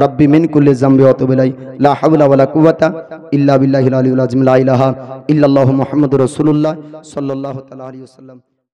রাব্বি মিন কুল্লি যামবি ওয়া আতুবু ইলাইহি, লা হাওলা ওয়ালা কুওয়াতা ইল্লা বিল্লাহিল আলিয়্যিল আযীম, লা ইলাহা ইল্লাল্লাহু মুহাম্মাদুর রাসূলুল্লাহ সাল্লাল্লাহু তাআলা আলাইহি ওয়াসাল্লাম।